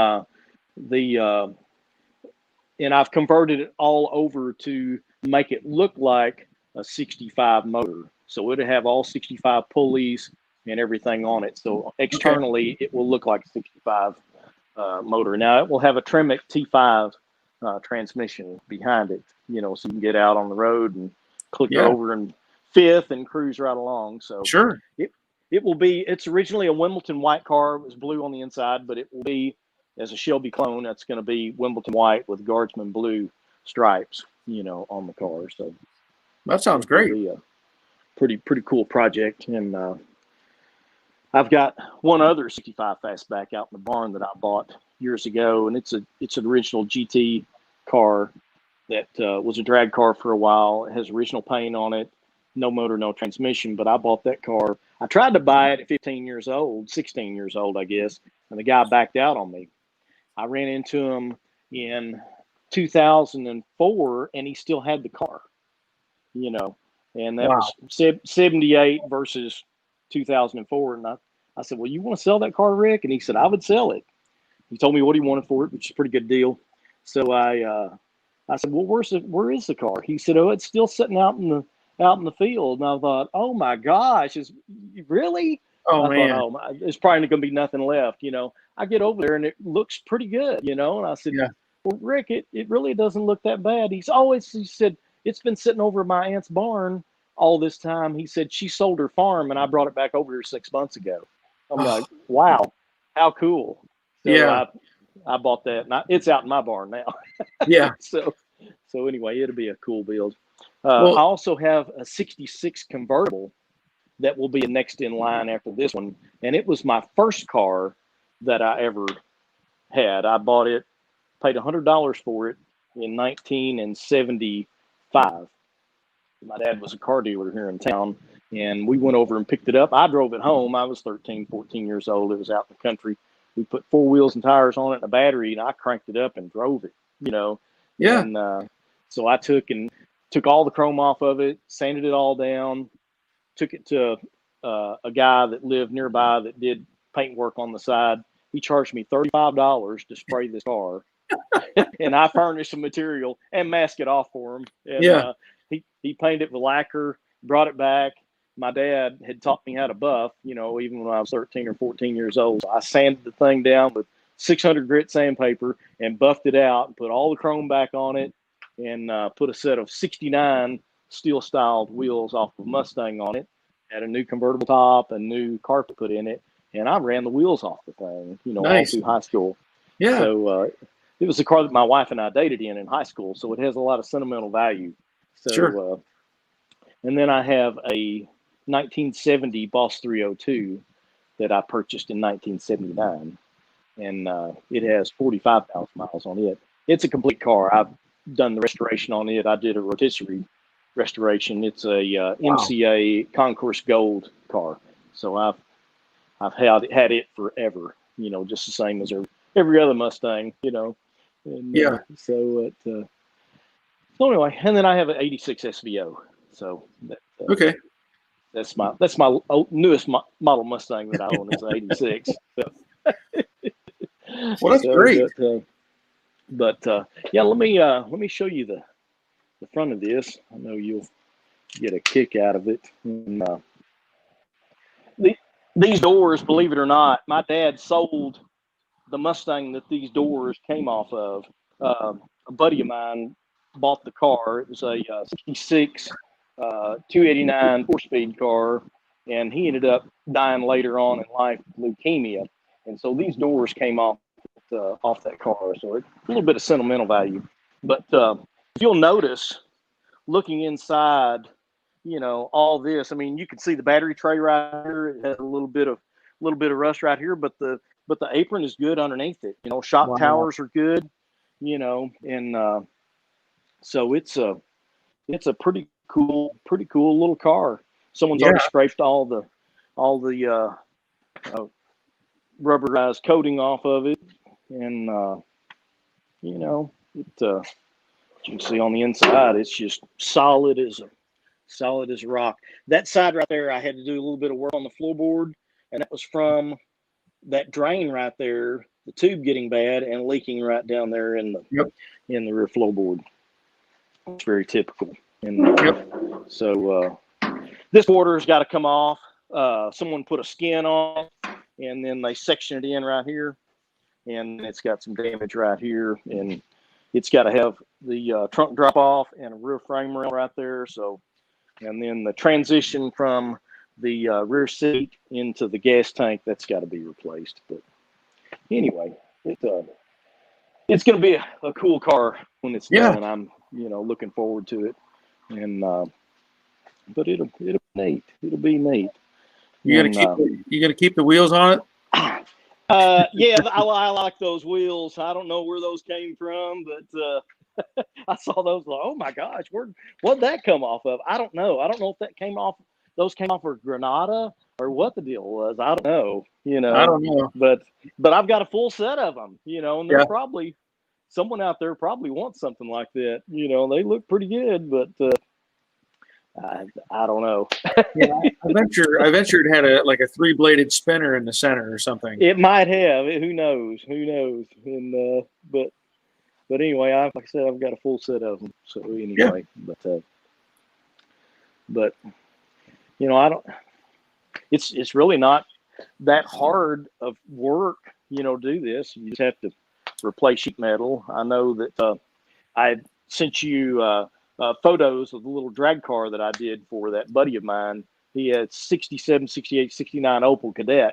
and I've converted it all over to make it look like a 65 motor. So it'll have all 65 pulleys and everything on it. So externally, it will look like a 65 motor. Now it will have a Tremec T5 transmission behind it, you know, so you can get out on the road and click Yeah. over and fifth and cruise right along. So Sure. it will be. It's originally a Wimbledon white car. It was blue on the inside, but it will be, as a Shelby clone, that's going to be Wimbledon white with Guardsman blue stripes, you know, on the car. So That sounds it'll great. be a pretty cool project. And I've got one other 65 fastback out in the barn that I bought years ago, and it's an original GT car that was a drag car for a while. It has original paint on it, no motor, no transmission. But I bought that car. I tried to buy it at 16 years old, I guess, and the guy backed out on me. I ran into him in 2004, and he still had the car, you know, and that Wow. was 78 versus 2004. And I said, well, you want to sell that car, Rick? And he said, I would sell it. He told me what he wanted for it, which is a pretty good deal. So I said, well, where is the car? He said, oh, it's still sitting out in the field. And I thought, oh my gosh, really? Oh I thought, man. oh my, there's probably going to be nothing left. You know, I get over there and it looks pretty good, you know? And I said, Yeah. well, Rick, it really doesn't look that bad. He said, it's been sitting over my aunt's barn all this time. He said, she sold her farm and I brought it back over here 6 months ago. I'm like, wow, how cool. So Yeah. I bought that, and it's out in my barn now. Yeah. So anyway, it'll be a cool build. Well, I also have a 66 convertible that will be a next in line after this one. And it was my first car that I ever had. I bought it, paid $100 for it in 1975. My dad was a car dealer here in town, and we went over and picked it up. I drove it home. I was 13, 14 years old. It was out in the country. We put 4 wheels and tires on it and a battery, and I cranked it up and drove it, you know. yeah. And so I took all the chrome off of it, sanded it all down, took it to a guy that lived nearby that did paint work on the side. He charged me $35 to spray this car, and I furnished some material and mask it off for him. And Yeah. he painted it with lacquer, brought it back. My dad had taught me how to buff, you know, even when I was 13 or 14 years old. So I sanded the thing down with 600 grit sandpaper and buffed it out and put all the chrome back on it and put a set of 69 steel styled wheels off of Mustang on it. Had a new convertible top and new carpet put in it. And I ran the wheels off the thing, you know, Nice. all through high school. Yeah. So it was the car that my wife and I dated in high school. So it has a lot of sentimental value. So, Sure. And then I have a 1970 Boss 302 that I purchased in 1979. And it has 45,000 miles on it. It's a complete car. I've done the restoration on it. I did a rotisserie restoration. It's a MCA Concourse Gold car. So I've had it forever, you know, just the same as every other Mustang, you know. And, Yeah. So anyway, and then I have an 86 SVO. So Okay. that's my newest model Mustang that I own is an 86. So, Well, that's great. But yeah, let me show you the front of this. I know you'll get a kick out of it. And, these doors, believe it or not, my dad sold the Mustang that these doors came off of. A buddy of mine bought the car. It was a 66 289 four-speed car, and he ended up dying later on in life with leukemia. And so these doors came off that car. So it's a little bit of sentimental value. But you'll notice looking inside, all this. I mean, you can see the battery tray right here. It has a little bit of rust right here, but the apron is good underneath it. Shock towers are good. And so it's a pretty cool little car. Someone's already scraped all the rubberized coating off of it, and you can see on the inside, it's just solid as a rock. That side right there, I had to do a little bit of work on the floorboard, and that was from that drain right there, the tube getting bad and leaking right down there in the rear floorboard. It's very typical. And so this border's got to come off. Someone put a skin on, and then they section it in right here, and it's got some damage right here, and it's got to have the trunk drop off and a rear frame rail right there. So, and then the transition from the rear seat into the gas tank, that's got to be replaced. But anyway, it's going to be a cool car when it's done. I'm looking forward to it, and but it'll be neat. It'll be neat. You gonna keep the wheels on it? Yeah, I like those wheels. I don't know where those came from, but I saw those. Like, oh my gosh, what'd that come off of? I don't know. I don't know if that came off. Those came off of Granada or what the deal was. I don't know. I don't know. But I've got a full set of them. And there's probably someone out there probably wants something like that. They look pretty good, but I don't know. I ventured had a 3-bladed spinner in the center or something. It might have. Who knows? And but anyway, like I said, I've got a full set of them. So anyway, but I don't. It's really not that hard of work, do this. You just have to replace sheet metal. I know that I sent you photos of the little drag car that I did for that buddy of mine. He had 67, 68, 69 Opel Kadett.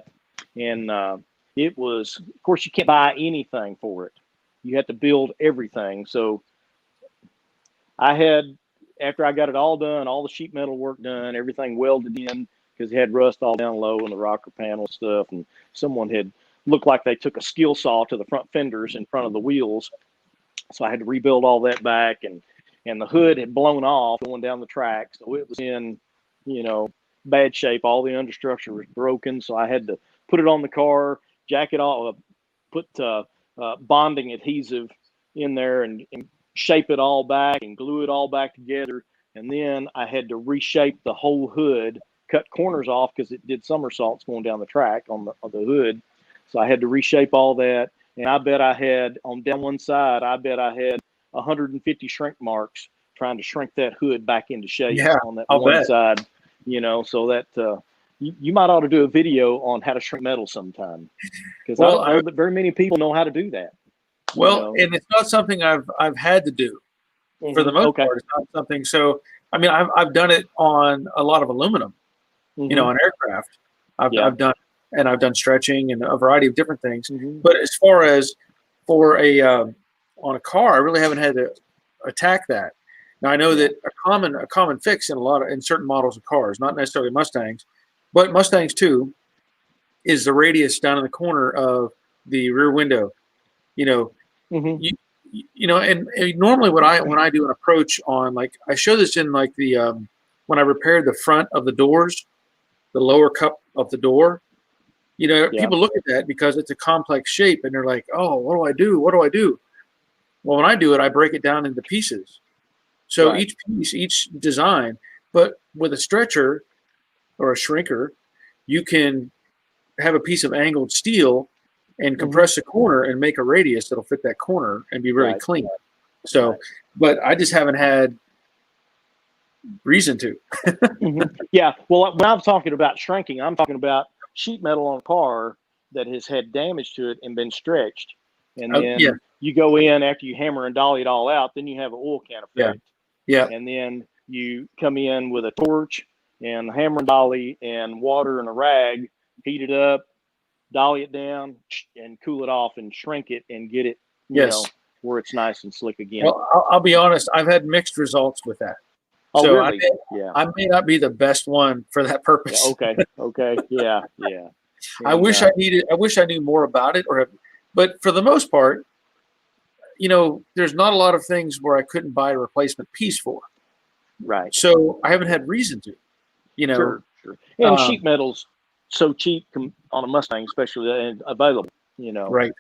And it was, of course, you can't buy anything for it. You have to build everything. So I had, after I got it all done, all the sheet metal work done, everything welded in, because it had rust all down low in the rocker panel stuff. And someone had looked like they took a skill saw to the front fenders in front of the wheels. So I had to rebuild all that back, and the hood had blown off going down the track. So it was in, bad shape. All the understructure was broken. So I had to put it on the car, jack it all, put bonding adhesive in there and shape it all back and glue it all back together. And then I had to reshape the whole hood, cut corners off because it did somersaults going down the track on the hood. So I had to reshape all that. And I bet I had, down one side, 150 shrink marks trying to shrink that hood back into shape on that one side. So that you might ought to do a video on how to shrink metal sometime, because I don't know that very many people know how to do that. Well, and it's not something I've had to do for the most part. It's not something. So I mean, I've done it on a lot of aluminum, on aircraft. I've done, and I've done stretching and a variety of different things. But as far as for on a car, I really haven't had to attack that. Now I know that a common fix in certain models of cars, not necessarily Mustangs, but Mustangs too, is the radius down in the corner of the rear window. And normally when I do an approach on, like, I show this in like the when I repaired the front of the doors, the lower cup of the door. People look at that because it's a complex shape and they're like, oh, what do I do? What do I do? Well, when I do it, I break it down into pieces. So each piece, each design, but with a stretcher or a shrinker, you can have a piece of angled steel and compress a corner and make a radius that'll fit that corner and be really clean. So, but I just haven't had reason to. Yeah. Well, when I'm talking about shrinking, I'm talking about sheet metal on a car that has had damage to it and been stretched. And then Yeah. you go in after you hammer and dolly it all out, then you have an oil can effect. Yeah. And then you come in with a torch and hammer and dolly and water and a rag, heat it up, dolly it down, and cool it off and shrink it and get it, you know, where it's nice and slick again. Well, I'll be honest. I've had mixed results with that. Oh, so really? I may not be the best one for that purpose. Yeah, okay. Yeah. And, I wish I knew more about it, but for the most part, you know, there's not a lot of things where I couldn't buy a replacement piece for. Right. So I haven't had reason to, you know. Sure. And sheet metal's so cheap on a Mustang, especially, and available, you know. Right.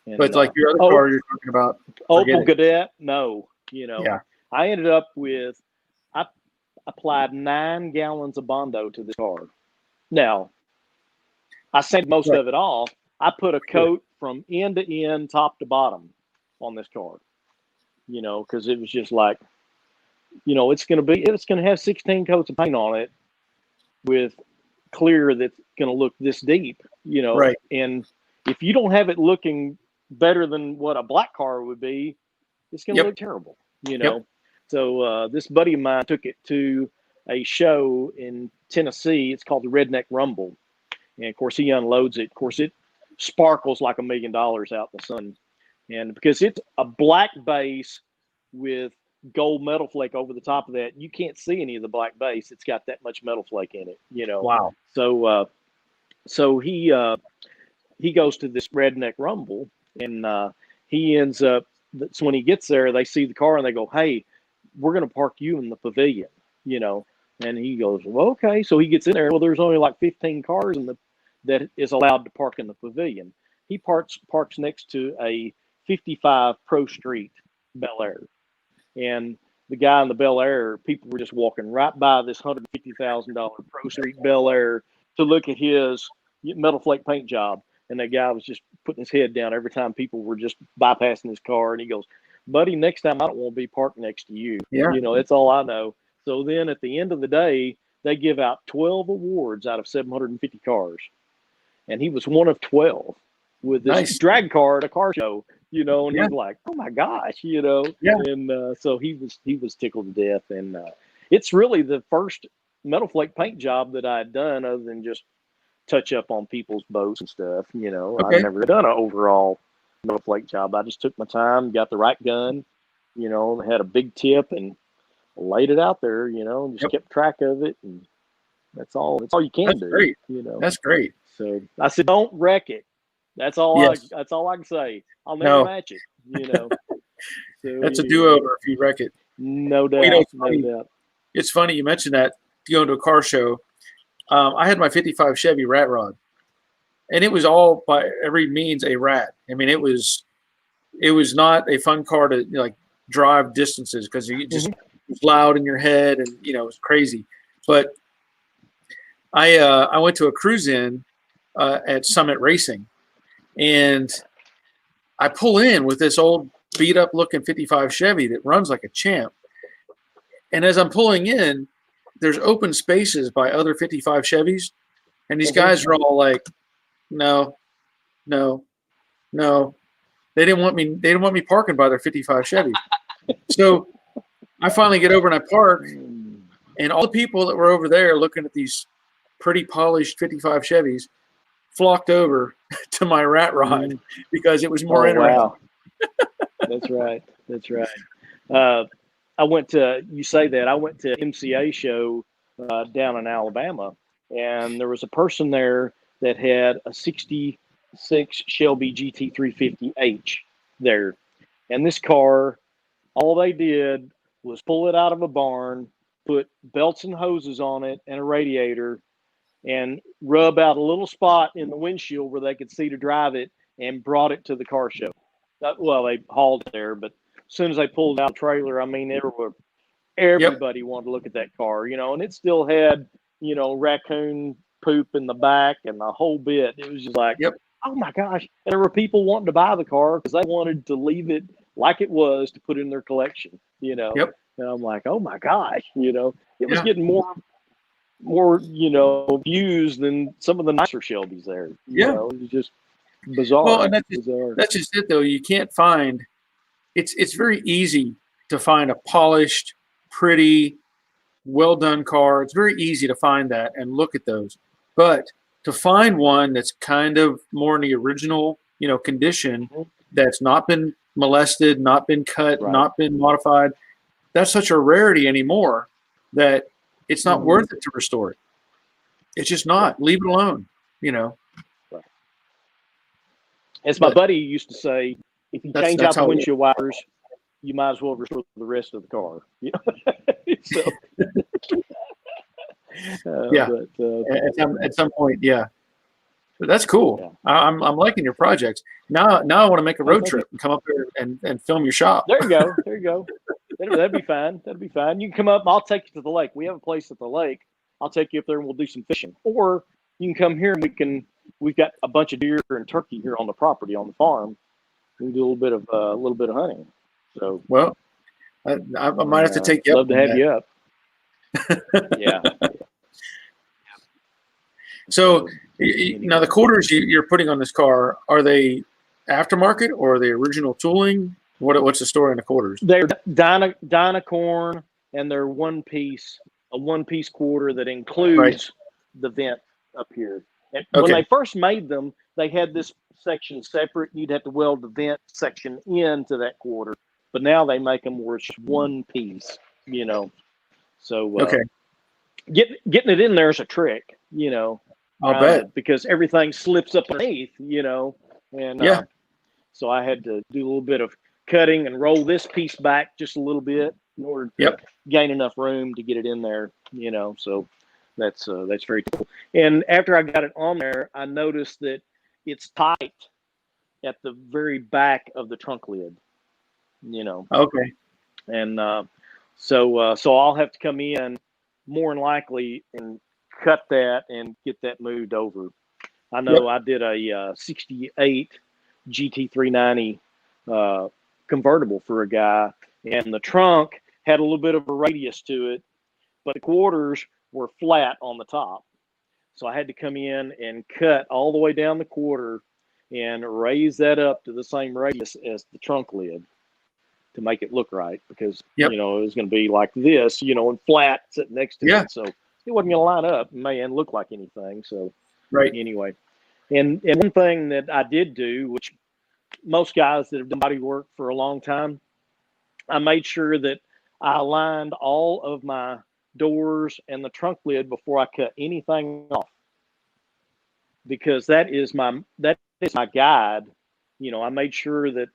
And, but like your other car you're talking about, Opel Cadet, no, you know. Yeah. I ended up with, I applied 9 gallons of Bondo to this car. Now, I sent most of it off. I put a coat from end to end, top to bottom on this car, you know, because it was just like, you know, it's going to have 16 coats of paint on it with clear that's going to look this deep, you know. Right. And if you don't have it looking better than what a black car would be, it's going to look terrible, you know. So this buddy of mine took it to a show in Tennessee. It's called the Redneck Rumble. And, of course, he unloads it. Of course, it sparkles like $1 million out in the sun. And because it's a black base with gold metal flake over the top of that, you can't see any of the black base. It's got that much metal flake in it, you know. Wow. So he goes to this Redneck Rumble, and he ends up, that's when he gets there, they see the car and they go, hey, we're going to park you in the pavilion, you know. And he goes, well, okay. So he gets in there. Well, there's only like 15 cars that is allowed to park in the pavilion. He parks next to a 55 Pro Street Bel Air. And the guy in the Bel Air, people were just walking right by this $150,000 Pro Street Bel Air to look at his metal flake paint job. And that guy was just putting his head down every time people were just bypassing his car. And he goes, buddy, next time I don't want to be parked next to you. Yeah. You know, that's all I know. So then at the end of the day, they give out 12 awards out of 750 cars. And he was one of 12 with this drag car at a car show, you know, and he's like, oh my gosh, you know. And so he was tickled to death. And it's really the first metal flake paint job that I had done other than just touch up on people's boats and stuff, you know. I've never done an overall metal flake job. I just took my time, got the right gun, you know, had a big tip and laid it out there, you know, and just kept track of it, and that's all you can do. Great. You know. That's great. So I said, don't wreck it. That's all that's all I can say. I'll never match it, you know. So, that's a do-over if you wreck it. No doubt. No doubt. It's funny you mentioned that, going to a car show. I had my 55 Chevy Rat Rod, and it was all by every means a rat. I mean, it was not a fun car to like drive distances because you just it was loud in your head, and you know, it was crazy. But I went to a cruise in at Summit Racing, and I pull in with this old beat up looking 55 Chevy that runs like a champ. And as I'm pulling in, there's open spaces by other 55 Chevys, and these guys are all like, no. They didn't want me parking by their 55 Chevy. So I finally get over and I park, and all the people that were over there looking at these pretty polished 55 Chevys flocked over to my Rat Rod because it was more interesting. Wow. That's right. That's right. I went to MCA show down in Alabama, and there was a person there that had a 66 Shelby GT350H there. And this car, all they did was pull it out of a barn, put belts and hoses on it and a radiator, and rub out a little spot in the windshield where they could see to drive it, and brought it to the car show. Well, they hauled it there, but as soon as they pulled out the trailer, I mean, everybody wanted to look at that car, you know, and it still had, you know, raccoon poop in the back and the whole bit. It was just like, oh my gosh. And there were people wanting to buy the car because they wanted to leave it like it was to put in their collection, you know. And I'm like, oh my gosh, it was Yeah. getting more, views than some of the nicer Shelbys there. Yeah. It was just bizarre. Well, and Bizarre. that's just it though. You can't find. It's very easy to find a polished, pretty, well done car. It's very easy to find that and look at those. But to find one that's kind of more in the original, condition, that's not been molested, not been cut, Right. not been modified, that's such a rarity anymore that it's not worth it to restore it. It's just not. Leave it alone. Right. As my buddy used to say, if you change out the windshield wipers, you might as well restore the rest of the car. So, yeah. But, at some point, yeah. But that's cool. Yeah. I'm liking your projects. Now I want to make a road trip and come up there and film your shop. There you go. That'd be fine. You can come up. I'll take you to the lake. We have a place at the lake. I'll take you up there and we'll do some fishing. Or you can come here and we've got a bunch of deer and turkey here on the property, on the farm. We can do a little bit of hunting. So, well, I might have to take you up. Love to have you up. Yeah. So now the quarters you're putting on this car, are they aftermarket or are they original tooling? What's the story on the quarters? They're Dynacorn, and they're a one piece quarter that includes the vent up here. And when they first made them, they had this section separate. You'd have to weld the vent section into that quarter. But now they make them where it's one piece, So getting it in there is a trick, I'll bet. because everything slips up underneath, and so I had to do a little bit of cutting and roll this piece back just a little bit in order to gain enough room to get it in there, So that's very cool. And after I got it on there, I noticed that it's tight at the very back of the trunk lid, Okay. And so I'll have to come in more than likely and cut that and get that moved over. I know I did a 68 GT390 convertible for a guy, and the trunk had a little bit of a radius to it, but the quarters were flat on the top. So I had to come in and cut all the way down the quarter and raise that up to the same radius as the trunk lid to make it look right, because it was going to be like this, and flat sitting next to it. So it wasn't going to line up and look like anything. So anyway, and one thing that I did do, which most guys that have done body work for a long time, I made sure that I aligned all of my doors and the trunk lid before I cut anything off, because that is my guide. I made sure that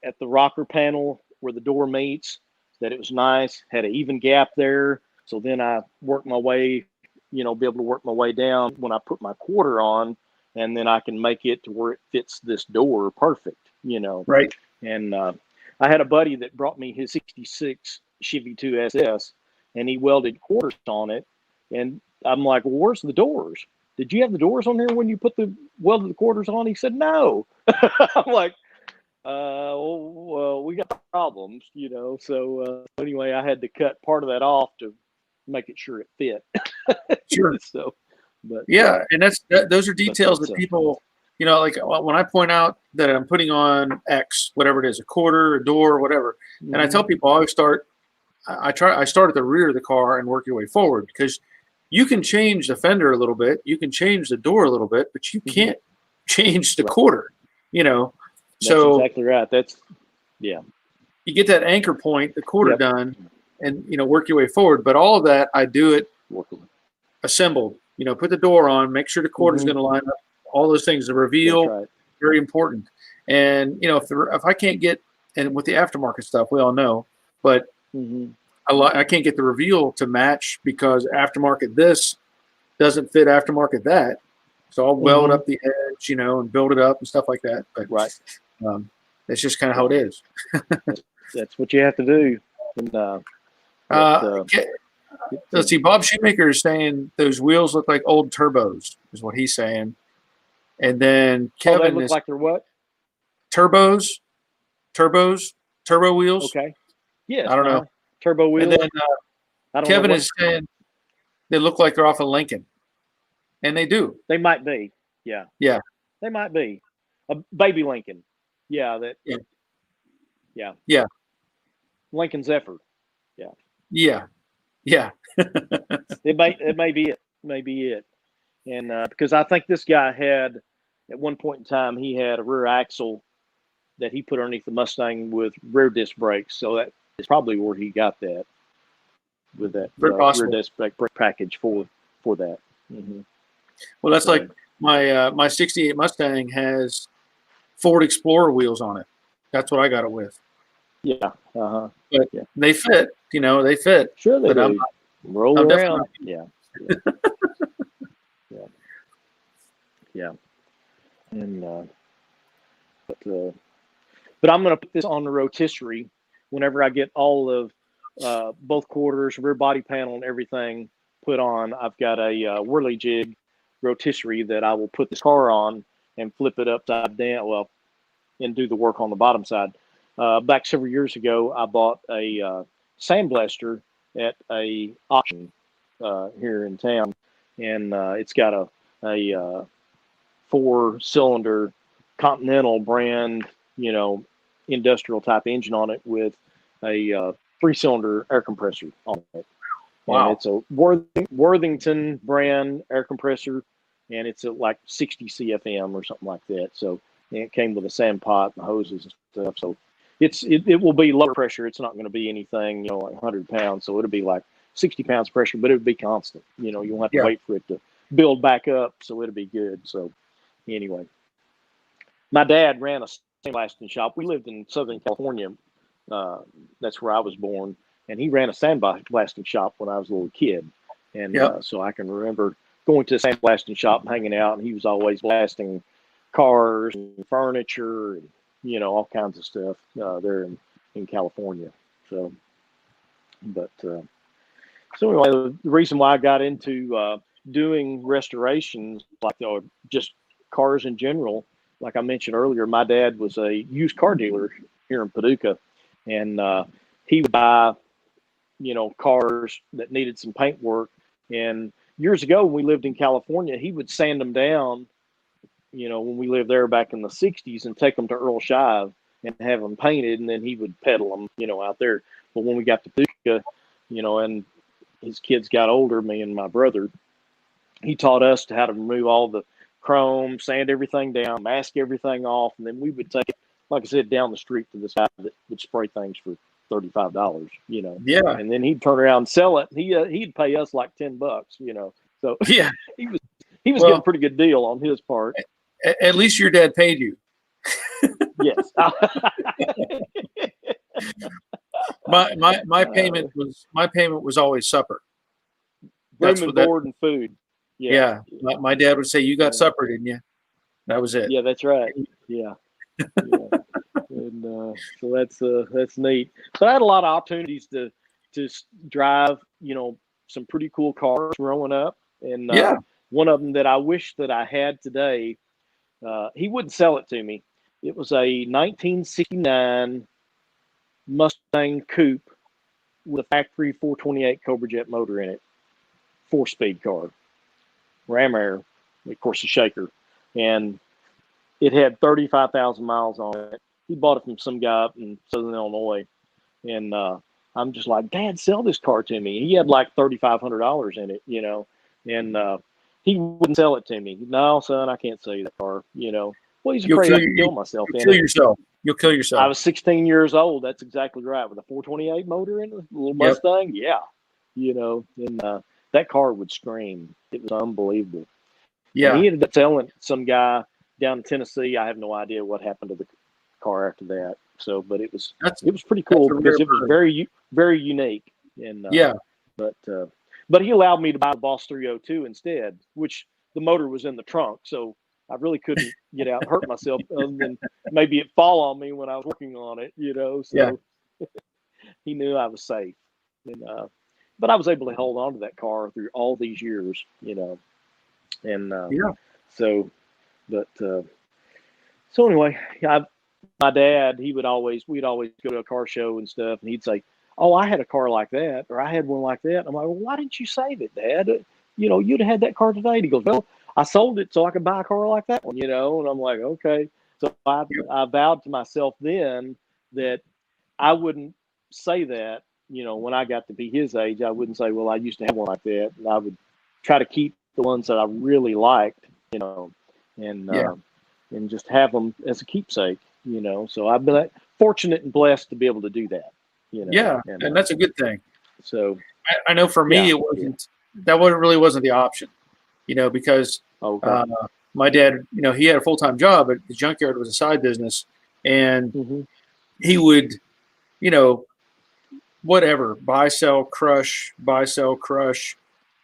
at the rocker panel where the door meets, that it was nice, had an even gap there. So then I worked my way, be able to work my way down when I put my quarter on, and then I can make it to where it fits this door perfect, Right. And I had a buddy that brought me his 66 Chevy 2 SS, and he welded quarters on it. And I'm like, well, where's the doors? Did you have the doors on there when you welded the quarters on? He said, no. I'm like, well, we got problems, So anyway, I had to cut part of that off to make it sure it fit. Sure. So, but and those are details that people, like when I point out that I'm putting on X, whatever it is, a quarter, a door, whatever, and I tell people I always start at the rear of the car and work your way forward, because you can change the fender a little bit, you can change the door a little bit, but you can't change the quarter, That's exactly right. You get that anchor point, the quarter done, and work your way forward. But all of that, I do it assembled. Put the door on, make sure the quarter's going to line up. All those things, the reveal, very important. And if I can't get, and with the aftermarket stuff, we all know, but I can't get the reveal to match because aftermarket this doesn't fit aftermarket that. So I'll weld up the edge, and build it up and stuff like that. But that's just kind of how it is. That's what you have to do. And, let's see. Bob Shoemaker is saying those wheels look like old turbos, is what he's saying. And then Kevin they look like they're what? Turbo wheels. Okay. Yeah. I don't know. turbo wheel. And then I don't Kevin know is saying they look like they're off of Lincoln, and they do. they might be. Yeah. Yeah. They might be a baby Lincoln. Yeah. Yeah. Yeah. Yeah. Lincoln Zephyr. Yeah. Yeah. Yeah. It may be it. Maybe it. And because I think this guy had, at one point in time, he had a rear axle that he put underneath the Mustang with rear disc brakes. So that is probably where he got that, with that rear disc brake package for that. Mm-hmm. Well, that's like my '68 Mustang has Ford Explorer wheels on it. That's what I got it with. Yeah. Uh-huh. But they fit. They fit. Sure they do. Roll around. Yeah. Yeah. And but I'm going to put this on the rotisserie whenever I get all of both quarters, rear body panel, and everything put on. I've got a whirly jig rotisserie that I will put this car on and flip it upside down. Well, and do the work on the bottom side. Back several years ago, I bought a sandblaster at a auction here in town, and it's got a 4-cylinder Continental brand, industrial type engine on it with a 3-cylinder air compressor on it. Wow. And it's a Worthington brand air compressor, and it's at like 60 CFM or something like that. So it came with a sand pot and hoses and stuff. So it will be lower pressure. It's not going to be anything, like 100 pounds. So it'll be like 60 pounds pressure, but it'll be constant. You won't have to wait for it to build back up. So it'll be good. So anyway, my dad ran a sandblasting shop. We lived in Southern California. That's where I was born. And he ran a sandblasting shop when I was a little kid. And so I can remember going to a sandblasting shop and hanging out. And he was always blasting cars and furniture and, all kinds of stuff there in California. So, but so anyway, the reason why I got into doing restorations, like just cars in general, like I mentioned earlier, my dad was a used car dealer here in Paducah, and he would buy, cars that needed some paint work. And years ago, when we lived in California, he would sand them down, when we lived there back in the 60s, and take them to Earl Shive and have them painted, and then he would pedal them, out there. But when we got to Paducah, and his kids got older, me and my brother, he taught us how to remove all the chrome, sand everything down, mask everything off, and then we would take it, like I said, down the street to this guy that would spray things for $35, Yeah. And then he'd turn around and sell it. He'd pay us like $10, So yeah, he was getting a pretty good deal on his part. At least your dad paid you. Yes. my payment was always supper. Room and board and food. Yeah. My dad would say, "You got supper, didn't you?" That was it. Yeah, that's right. Yeah. And so that's neat. So I had a lot of opportunities to drive, some pretty cool cars growing up. And one of them that I wish that I had today, he wouldn't sell it to me. It was a 1969 Mustang coupe with a factory 428 Cobra Jet motor in it, 4-speed car, ram air, of course, a shaker, and it had 35,000 miles on it. He bought it from some guy up in Southern Illinois, and I'm just like, "Dad, sell this car to me." He had like $3,500 in it, and he wouldn't sell it to me. "No, son, I can't sell you that car." Well, he's afraid I'd kill myself. You'll kill yourself. You'll kill yourself. I was 16 years old. That's exactly right. With a 428 motor in it, a little Mustang. Yeah. And that car would scream. It was unbelievable. Yeah. And he ended up selling some guy down in Tennessee. I have no idea what happened to the car after that. So, but it was pretty cool because it was very, very unique. And but he allowed me to buy the Boss 302 instead, which the motor was in the trunk. So I really couldn't get out and hurt myself, other than maybe it fall on me when I was working on it, So he knew I was safe. And but I was able to hold on to that car through all these years, And so, but so anyway, my dad, we'd always go to a car show and stuff, and he'd say, oh, I had a car like that, or I had one like that. I'm like, well, why didn't you save it, Dad? You know, you'd have had that car today. And he goes, well, I sold it so I could buy a car like that one, you know? And I'm like, okay. So I vowed to myself then that I wouldn't say that, you know, when I got to be his age. I wouldn't say, well, I used to have one like that. And I would try to keep the ones that I really liked, you know, and just have them as a keepsake, you know. So I've been fortunate and blessed to be able to do that, you know. Yeah, and that's a good thing. So I know for me, it wasn't, that really wasn't the option, you know, because my dad, you know, he had a full-time job, but the junkyard was a side business, and he would, you know, whatever, buy, sell, crush, buy, sell, crush.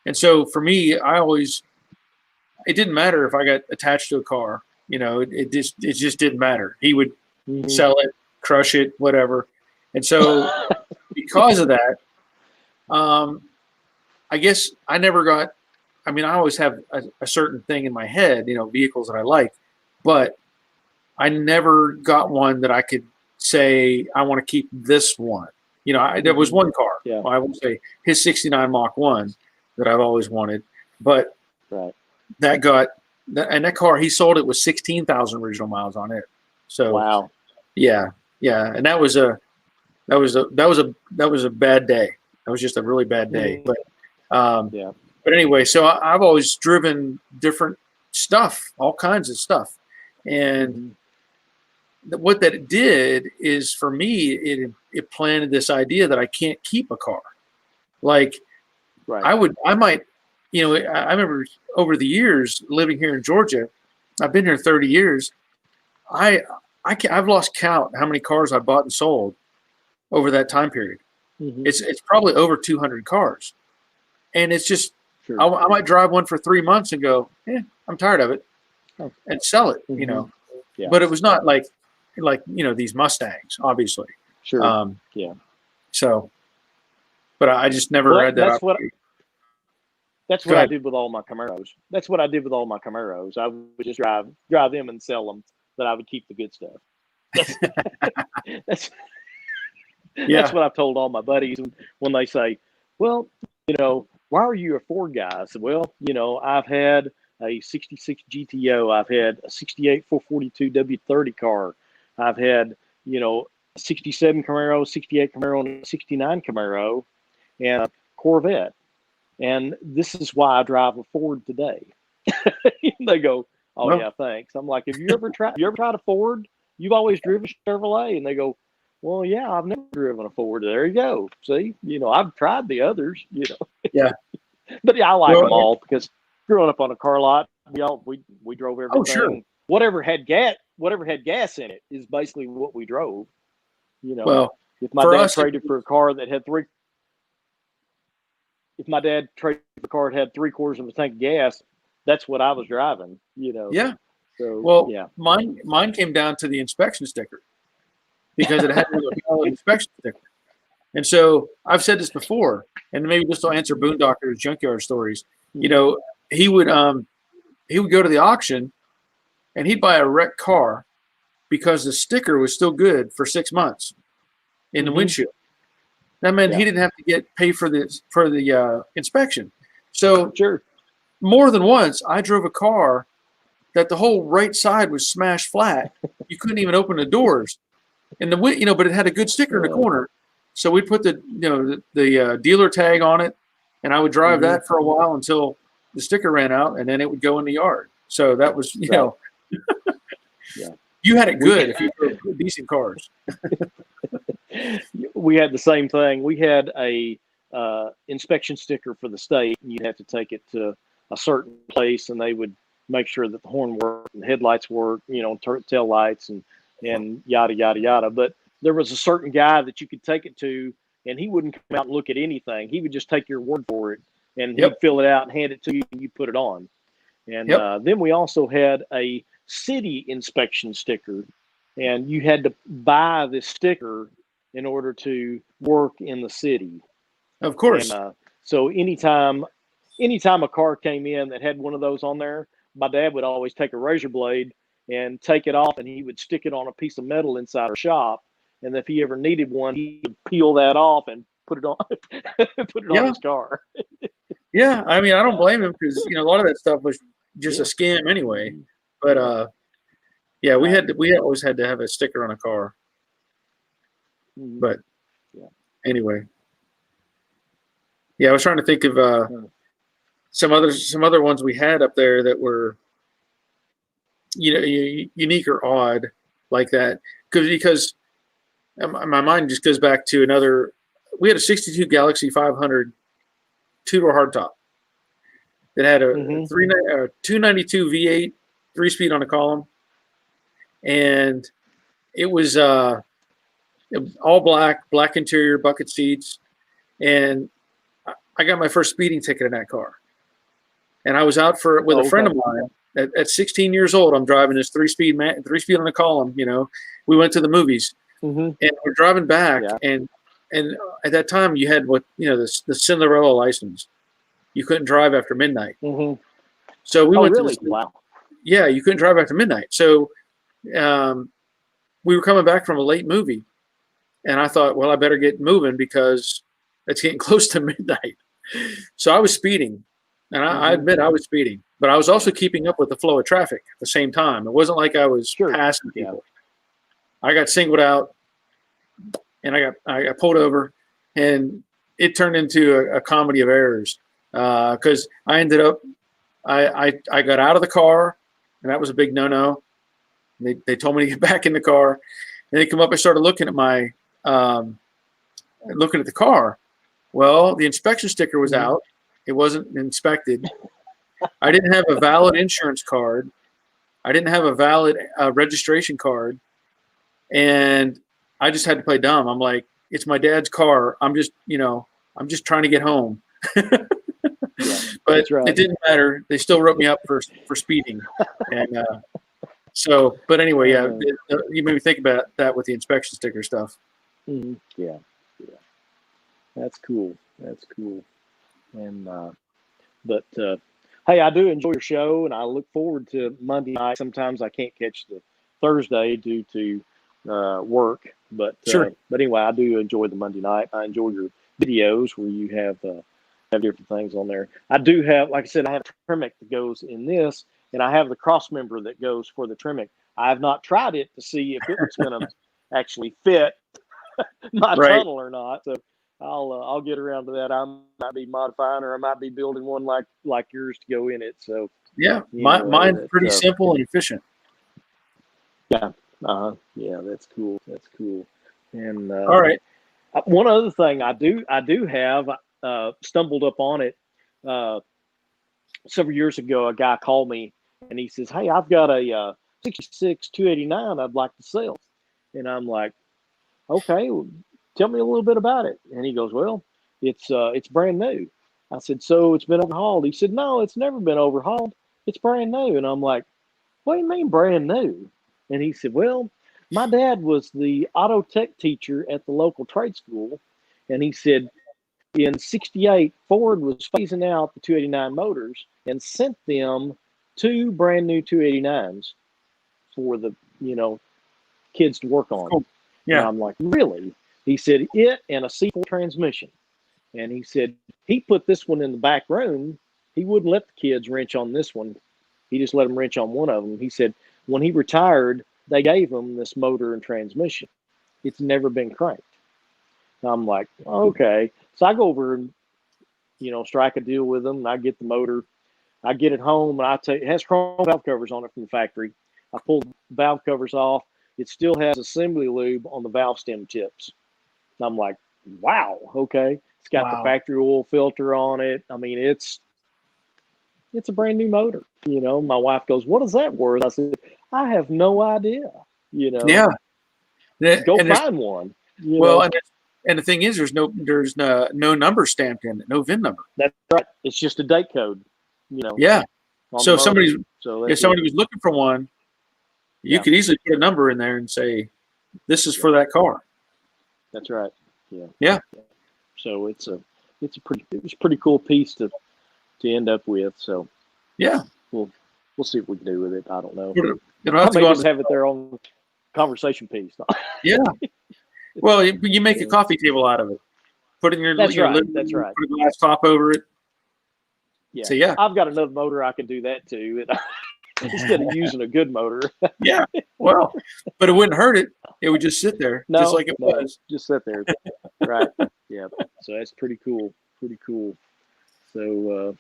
And so for me, it didn't matter if I got attached to a car, you know, it just didn't matter. He would sell it, crush it, whatever. And so because of that, I guess I never got, I mean, I always have a certain thing in my head, you know, vehicles that I like, but I never got one that I could say, I want to keep this one. You know, there was one car, well, I won't say his 69 Mach 1 that I've always wanted, but that car, he sold it with 16,000 original miles on it. So, wow. Yeah. And that was a bad day. That was just a really bad day. But anyway, so I've always driven different stuff, all kinds of stuff. And what that did is, for me, it planted this idea that I can't keep a car. Like, I might, you know, I remember over the years living here in Georgia, I've been here 30 years. I've lost count how many cars I bought and sold over that time period. It's probably over 200 cars. And it's just, I might drive one for 3 months and go, I'm tired of it, and sell it, you know. But it was not like, you know, these Mustangs, obviously. So, but I just never had that opportunity. That's what I did with all my Camaros. That's what I did with all my Camaros. I would just drive them and sell them, but I would keep the good stuff. That's what I've told all my buddies when they say, well, you know, why are you a Ford guy? I said, well, you know, I've had a 66 GTO. I've had a 68 442 W30 car. I've had, you know, a 67 Camaro, 68 Camaro, and a 69 Camaro, and a Corvette. And this is why I drive a Ford today. They go, oh, well, yeah, thanks. I'm like, have you ever tried a Ford? You've always driven a Chevrolet. And they go, well, yeah, I've never driven a Ford. There you go. See, you know, I've tried the others, you know. But yeah, I like them all, because growing up on a car lot, we drove everything. Oh, sure. Whatever had gas in it is basically what we drove. You know, well, if my dad traded for a car that had if my dad traded for a car that had 3/4 of a tank of gas, that's what I was driving, you know. Yeah. So, well, mine came down to the inspection sticker, because it had a valid inspection sticker. And so I've said this before, and maybe this will answer Boondocker's Junkyard stories. You know, he would go to the auction, and he'd buy a wrecked car because the sticker was still good for 6 months in the windshield. That meant he didn't have to pay for the inspection. So more than once, I drove a car that the whole right side was smashed flat. You couldn't even open the doors, and but it had a good sticker in the corner. So we put the dealer tag on it, and I would drive that for a while until the sticker ran out, and then it would go in the yard. So that was, you know, you had it good if you drove decent cars. We had the same thing. We had a inspection sticker for the state, and you'd have to take it to a certain place, and they would make sure that the horn worked and the headlights worked, you know, tail lights and yada, yada, yada. But there was a certain guy that you could take it to, and he wouldn't come out and look at anything. He would just take your word for it, and he'd fill it out and hand it to you, and you put it on. And then we also had a city inspection sticker, and you had to buy this sticker in order to work in the city. Of course. And, so anytime a car came in that had one of those on there, my dad would always take a razor blade and take it off, and he would stick it on a piece of metal inside our shop. and if he ever needed one, he would peel that off and put it on, put it on his car. Yeah, I mean, I don't blame him because a lot of that stuff was just a scam anyway. But yeah, we always had to have a sticker on a car. But anyway, yeah, I was trying to think of some other ones we had up there that were unique or odd like that because my mind just goes back to another. We had a 62 Galaxy 500 two-door hardtop that had a 292 V8 3-speed on a column, and it was all black interior, bucket seats, and I got my first speeding ticket in that car. And I was out with a friend of mine at 16 years old. I'm driving this 3-speed on a column. We went to the movies, and we're driving back, and at that time you had the Cinderella license. You couldn't drive after midnight. So we went really? to yeah, you couldn't drive after midnight. So we were coming back from a late movie, and I thought, well, I better get moving because it's getting close to midnight. So I was speeding, and I admit I was speeding, but I was also keeping up with the flow of traffic at the same time. It wasn't like I was passing people. I got singled out, and I got pulled over, and it turned into a comedy of errors because I ended up I got out of the car, and that was a big no-no. They told me to get back in the car, and they come up and started looking at the car. Well, the inspection sticker was out. It wasn't inspected. I didn't have a valid insurance card. I didn't have a valid registration card, and I just had to play dumb. I'm like, it's my dad's car. I'm just trying to get home. But it didn't matter. They still wrote me up for speeding. And but anyway, you made me think about that with the inspection sticker stuff. Yeah. That's cool. And but hey, I do enjoy your show, and I look forward to Monday night. Sometimes I can't catch the Thursday due to work, but but anyway, I do enjoy the Monday night. I enjoy your videos where you have different things on there. I do have, like I said, I have a Tremec that goes in this, and I have the cross member that goes for the Tremec. I have not tried it to see if it was going to actually fit my tunnel or not. So I'll get around to that. I might be modifying, or I might be building one like yours to go in it. So yeah, mine's pretty simple and efficient. Yeah. Yeah, that's cool. And all right. One other thing I do have stumbled up on it several years ago. A guy called me and he says, "Hey, I've got a 66 289 I'd like to sell." And I'm like, "Okay, well, tell me a little bit about it." And he goes, "Well, it's brand new." I said, "So it's been overhauled?" He said, "No, it's never been overhauled. It's brand new." And I'm like, "What do you mean brand new?" And he said, "Well, my dad was the auto tech teacher at the local trade school." And he said, in '68, Ford was phasing out the 289 motors and sent them 2 brand new 289s for the, kids to work on. Cool. Yeah. And I'm like, "Really?" He said, "It and a C4 transmission." And he said, he put this one in the back room. He wouldn't let the kids wrench on this one. He just let them wrench on one of them. He said, when he retired, they gave him this motor and transmission. It's never been cranked. And I'm like, okay. So I go over and, strike a deal with them. And I get the motor. I get it home, and it has chrome valve covers on it from the factory. I pull the valve covers off. It still has assembly lube on the valve stem tips. And I'm like, wow, okay. It's got the factory oil filter on it. I mean, it's a brand new motor. My wife goes, "What is that worth?" I said, "I have no idea." Yeah. Go find one. And the thing is, there's no number stamped in it, no VIN number. That's right. It's just a date code. Yeah. So if somebody was looking for one, you could easily put a number in there and say, "This is for that car." That's right. Yeah. Yeah. So it was a pretty cool piece to end up with. So yeah, we'll see what we can do with it. I don't know. It'll have to go have it there on conversation piece. Yeah. Well, you make a coffee table out of it. Put it in your That's right. living That's room, right. put a glass top over it. Yeah. So yeah. I've got another motor I can do that too. Instead of using a good motor. Yeah. Well, but it wouldn't hurt it. It would just sit there, just like it was. Just sit there. Right. Yeah. So that's pretty cool. Pretty cool. So,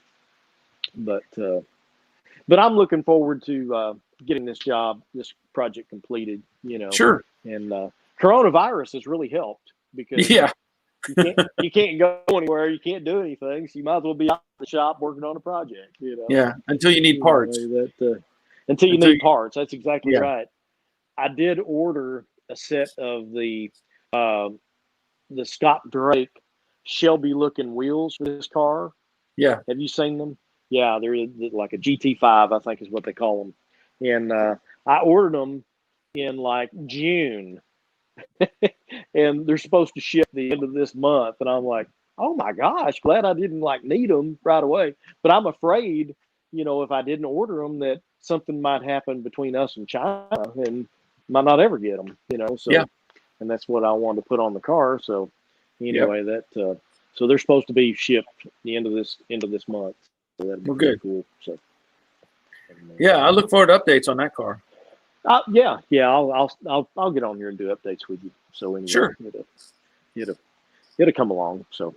but I'm looking forward to getting this project completed. Sure. And coronavirus has really helped because Yeah. you can't go anywhere, you can't do anything, so you might as well be out in the shop working on a project. Yeah. Until you need parts. Until you need parts. That's exactly Yeah. right. I did order a set of the Scott Drake Shelby looking wheels for this car. Yeah. Have you seen them? Yeah, they're like a GT5, I think is what they call them. And I ordered them in like June. And they're supposed to ship the end of this month. And I'm like, oh my gosh, glad I didn't need them right away. But I'm afraid, if I didn't order them, that something might happen between us and China and might not ever get them, So, yeah. And that's what I wanted to put on the car. So anyway, so they're supposed to be shipped the end of this month. So that'd be good. Cool. So yeah, I look forward to updates on that car. Yeah. I'll get on here and do updates with you. So anyway, sure, it'll come along. So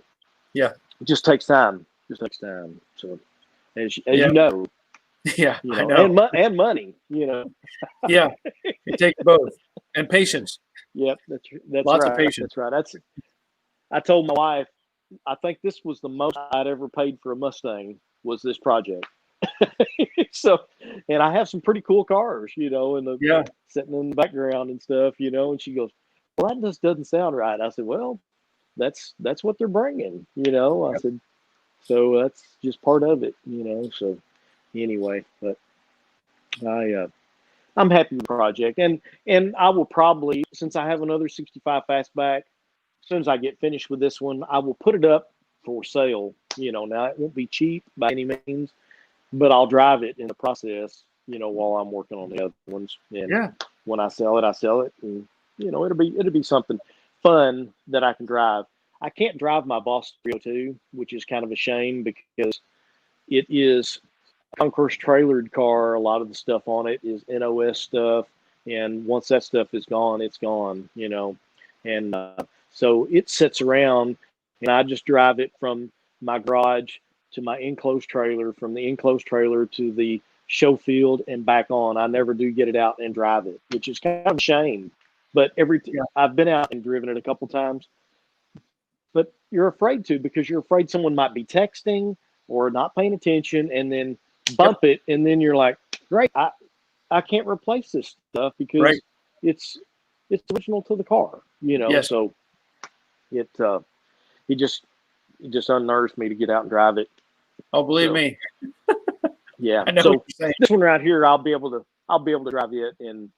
yeah, it just takes time. So as you know, yeah, I know. And money, Yeah, it takes both and patience. Yep, that's lots right. of patience. That's right. I told my wife, I think this was the most I'd ever paid for a Mustang was this project. So, and I have some pretty cool cars, sitting in the background and stuff, and she goes, well, that just doesn't sound right. I said, well, that's what they're bringing, I said, so that's just part of it, so anyway, but I'm happy with the project, and I will probably, since I have another 65 fastback, as soon as I get finished with this one, I will put it up for sale, now it won't be cheap by any means, but I'll drive it in the process, while I'm working on the other ones. And when I sell it, and it'll be something fun that I can drive. I can't drive my Boss 302, which is kind of a shame because it is a concourse trailered car. A lot of the stuff on it is NOS stuff, and once that stuff is gone, it's gone. And so it sits around, and I just drive it from my garage to my enclosed trailer, from the enclosed trailer to the show field and back on. I never do get it out and drive it, which is kind of a shame. But I've been out and driven it a couple times, but you're afraid to because you're afraid someone might be texting or not paying attention and then bump it, and then you're like, great, I can't replace this stuff because it's original to the car, So it just unnerves me to get out and drive it. Oh, believe me. Yeah. I know so what you're saying. This one right here, I'll be able to drive it, and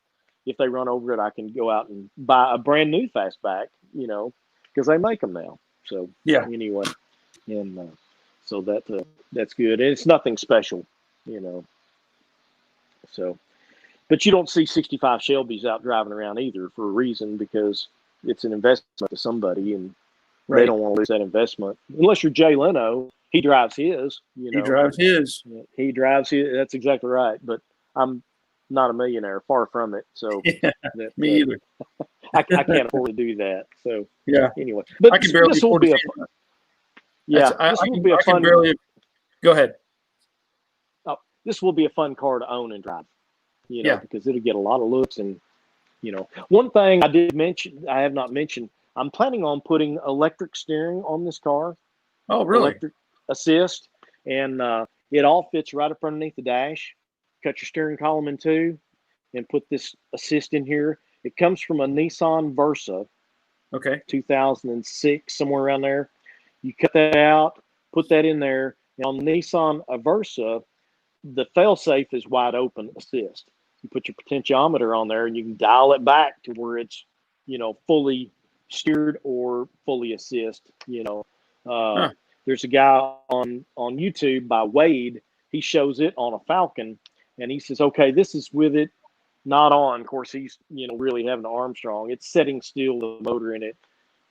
if they run over it, I can go out and buy a brand new fastback, because they make them now. So anyway, and so that's good, and it's nothing special, So, but you don't see 65 Shelbys out driving around either for a reason, because it's an investment to somebody, and they don't want to lose that investment unless you're Jay Leno. He drives his. He drives his. He drives his. That's exactly right. But I'm not a millionaire, far from it. So me either. I can't afford to do that. So anyway, but I can barely this will be a fun. Go ahead. Oh, this will be a fun car to own and drive. Because it'll get a lot of looks, and one thing I have not mentioned. I'm planning on putting electric steering on this car. Oh, really? Electric assist, and it all fits right up underneath the dash. Cut your steering column in two and put this assist in here. It comes from a Nissan Versa. Okay. 2006, somewhere around there. You cut that out, put that in there. And on the Nissan Versa, the failsafe is wide open assist. You put your potentiometer on there, and you can dial it back to where it's, fully steered or fully assist. There's a guy on YouTube by Wade. He shows it on a Falcon, and he says, okay, this is with it, not on. Of course, he's, really having the Armstrong. It's setting still, the motor in it.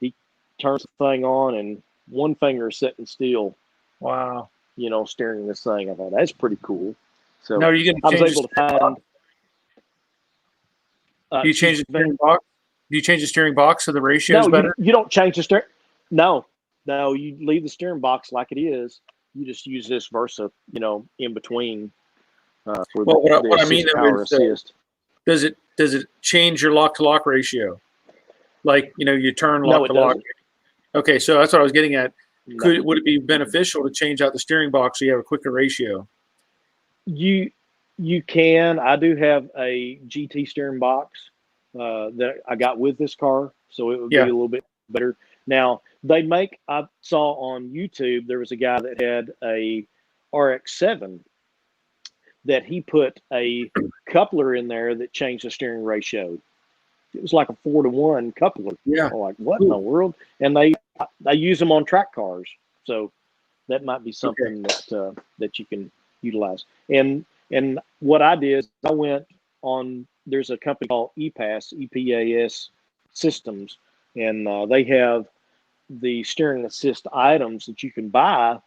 He turns the thing on, and one finger is setting still, Wow. steering this thing. I thought, that's pretty cool. So Now, are you going I to was change able to find. Do you change the steering box? Do you change the steering box so the ratio is No, better? you don't change the steering. No, you leave the steering box like it is. You just use this Versa, in between. For Well, the what I mean assist, though power is, assist. does it change your lock to lock ratio? Like, you turn No, lock it to lock. doesn't. Okay, so that's what I was getting at. No. Would it be beneficial to change out the steering box so you have a quicker ratio? You can. I do have a GT steering box that I got with this car, so it would be a little bit better. Now, I saw on YouTube, there was a guy that had a RX-7 that he put a coupler in there that changed the steering ratio. It was like a 4-to-1 coupler. Yeah. I'm like, what in the world? And they use them on track cars, so that might be something that you can utilize. And what I did is I went on. There's a company called EPAS Systems, and they have the steering assist items that you can buy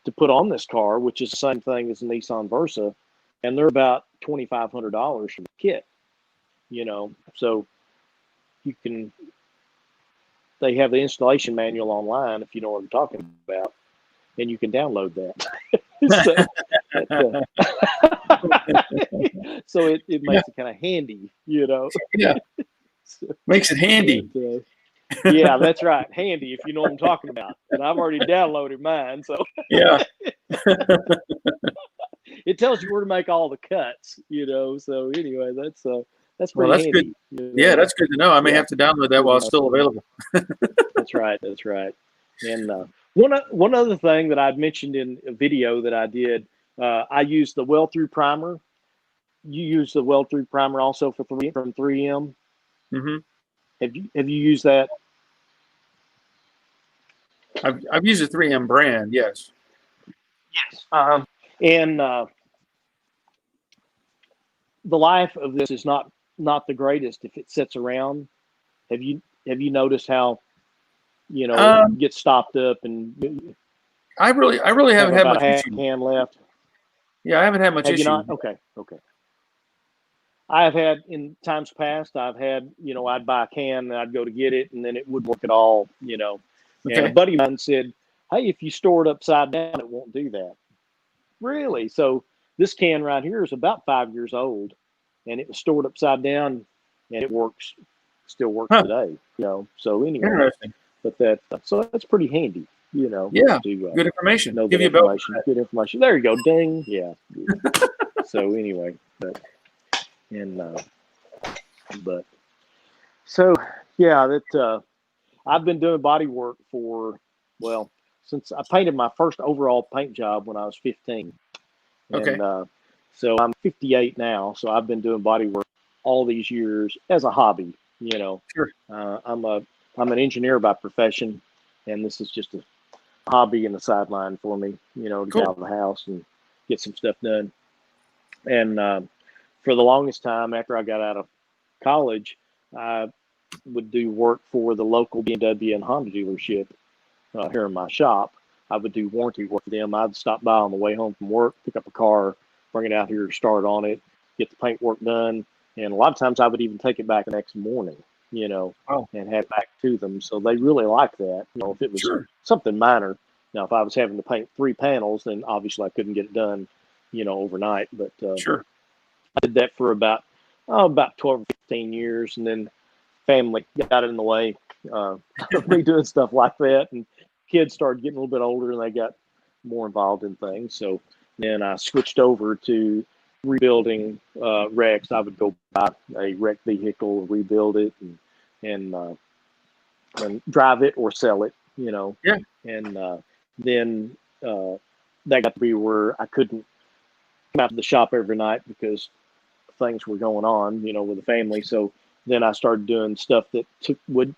to put on this car, which is the same thing as the Nissan Versa, and they're about $2,500 for the kit. So you can. They have the installation manual online, if you know what I'm talking about, and you can download that. So it makes it kind of handy, Yeah, So, makes it handy. But, yeah, that's right, handy, if you know what I'm talking about. And I've already downloaded mine, so Yeah. it tells you where to make all the cuts, So anyway, that's pretty Well, that's handy. good. Yeah, that's good to know. I may have to download that while it's still available. That's right. And one other thing that I'd mentioned in a video that I did, I used the Weld through primer. You use the Weld through primer also from 3M. Mm-hmm. Have you used that? I've used a 3M brand, yes. Yes. And the life of this is not the greatest if it sits around. Have you noticed how it gets stopped up, and I really haven't had much issue. Can left. Yeah, I haven't had much Have issue. you not? Okay. I have had in times past. I've had I'd buy a can and I'd go to get it, and then it wouldn't work at all. And a buddy of mine said, "Hey, if you store it upside down, it won't do that." Really? So this can right here is about 5 years old, and it was stored upside down, and it still works today. So anyway, Interesting. But so that's pretty handy. Yeah, good information. Give you information. Good information. There you go. Ding. Yeah. So anyway, but so yeah, that I've been doing body work since I painted my first overall paint job when I was 15. Okay. And so I'm 58 now, so I've been doing body work all these years as a hobby. Sure. I'm an engineer by profession, and this is just a hobby and a sideline for me, to get out of the house and get some stuff done. And for the longest time after I got out of college, I would do work for the local BMW and Honda dealership here in my shop. I would do warranty work for them. I'd stop by on the way home from work, pick up a car, bring it out here, start on it, get the paint work done. And a lot of times I would even take it back the next morning, and head back to them. So they really like that. If it was something minor. Now, if I was having to paint 3 panels, then obviously I couldn't get it done, overnight. But I did that for about 12 or 15 years. And then family got in the way of me doing stuff like that. And kids started getting a little bit older and they got more involved in things. So then I switched over to rebuilding wrecks. I would go buy a wreck vehicle, rebuild it, and drive it or sell it, Yeah. And then that got to be where I couldn't come out to the shop every night because things were going on, with the family. So then I started doing stuff that would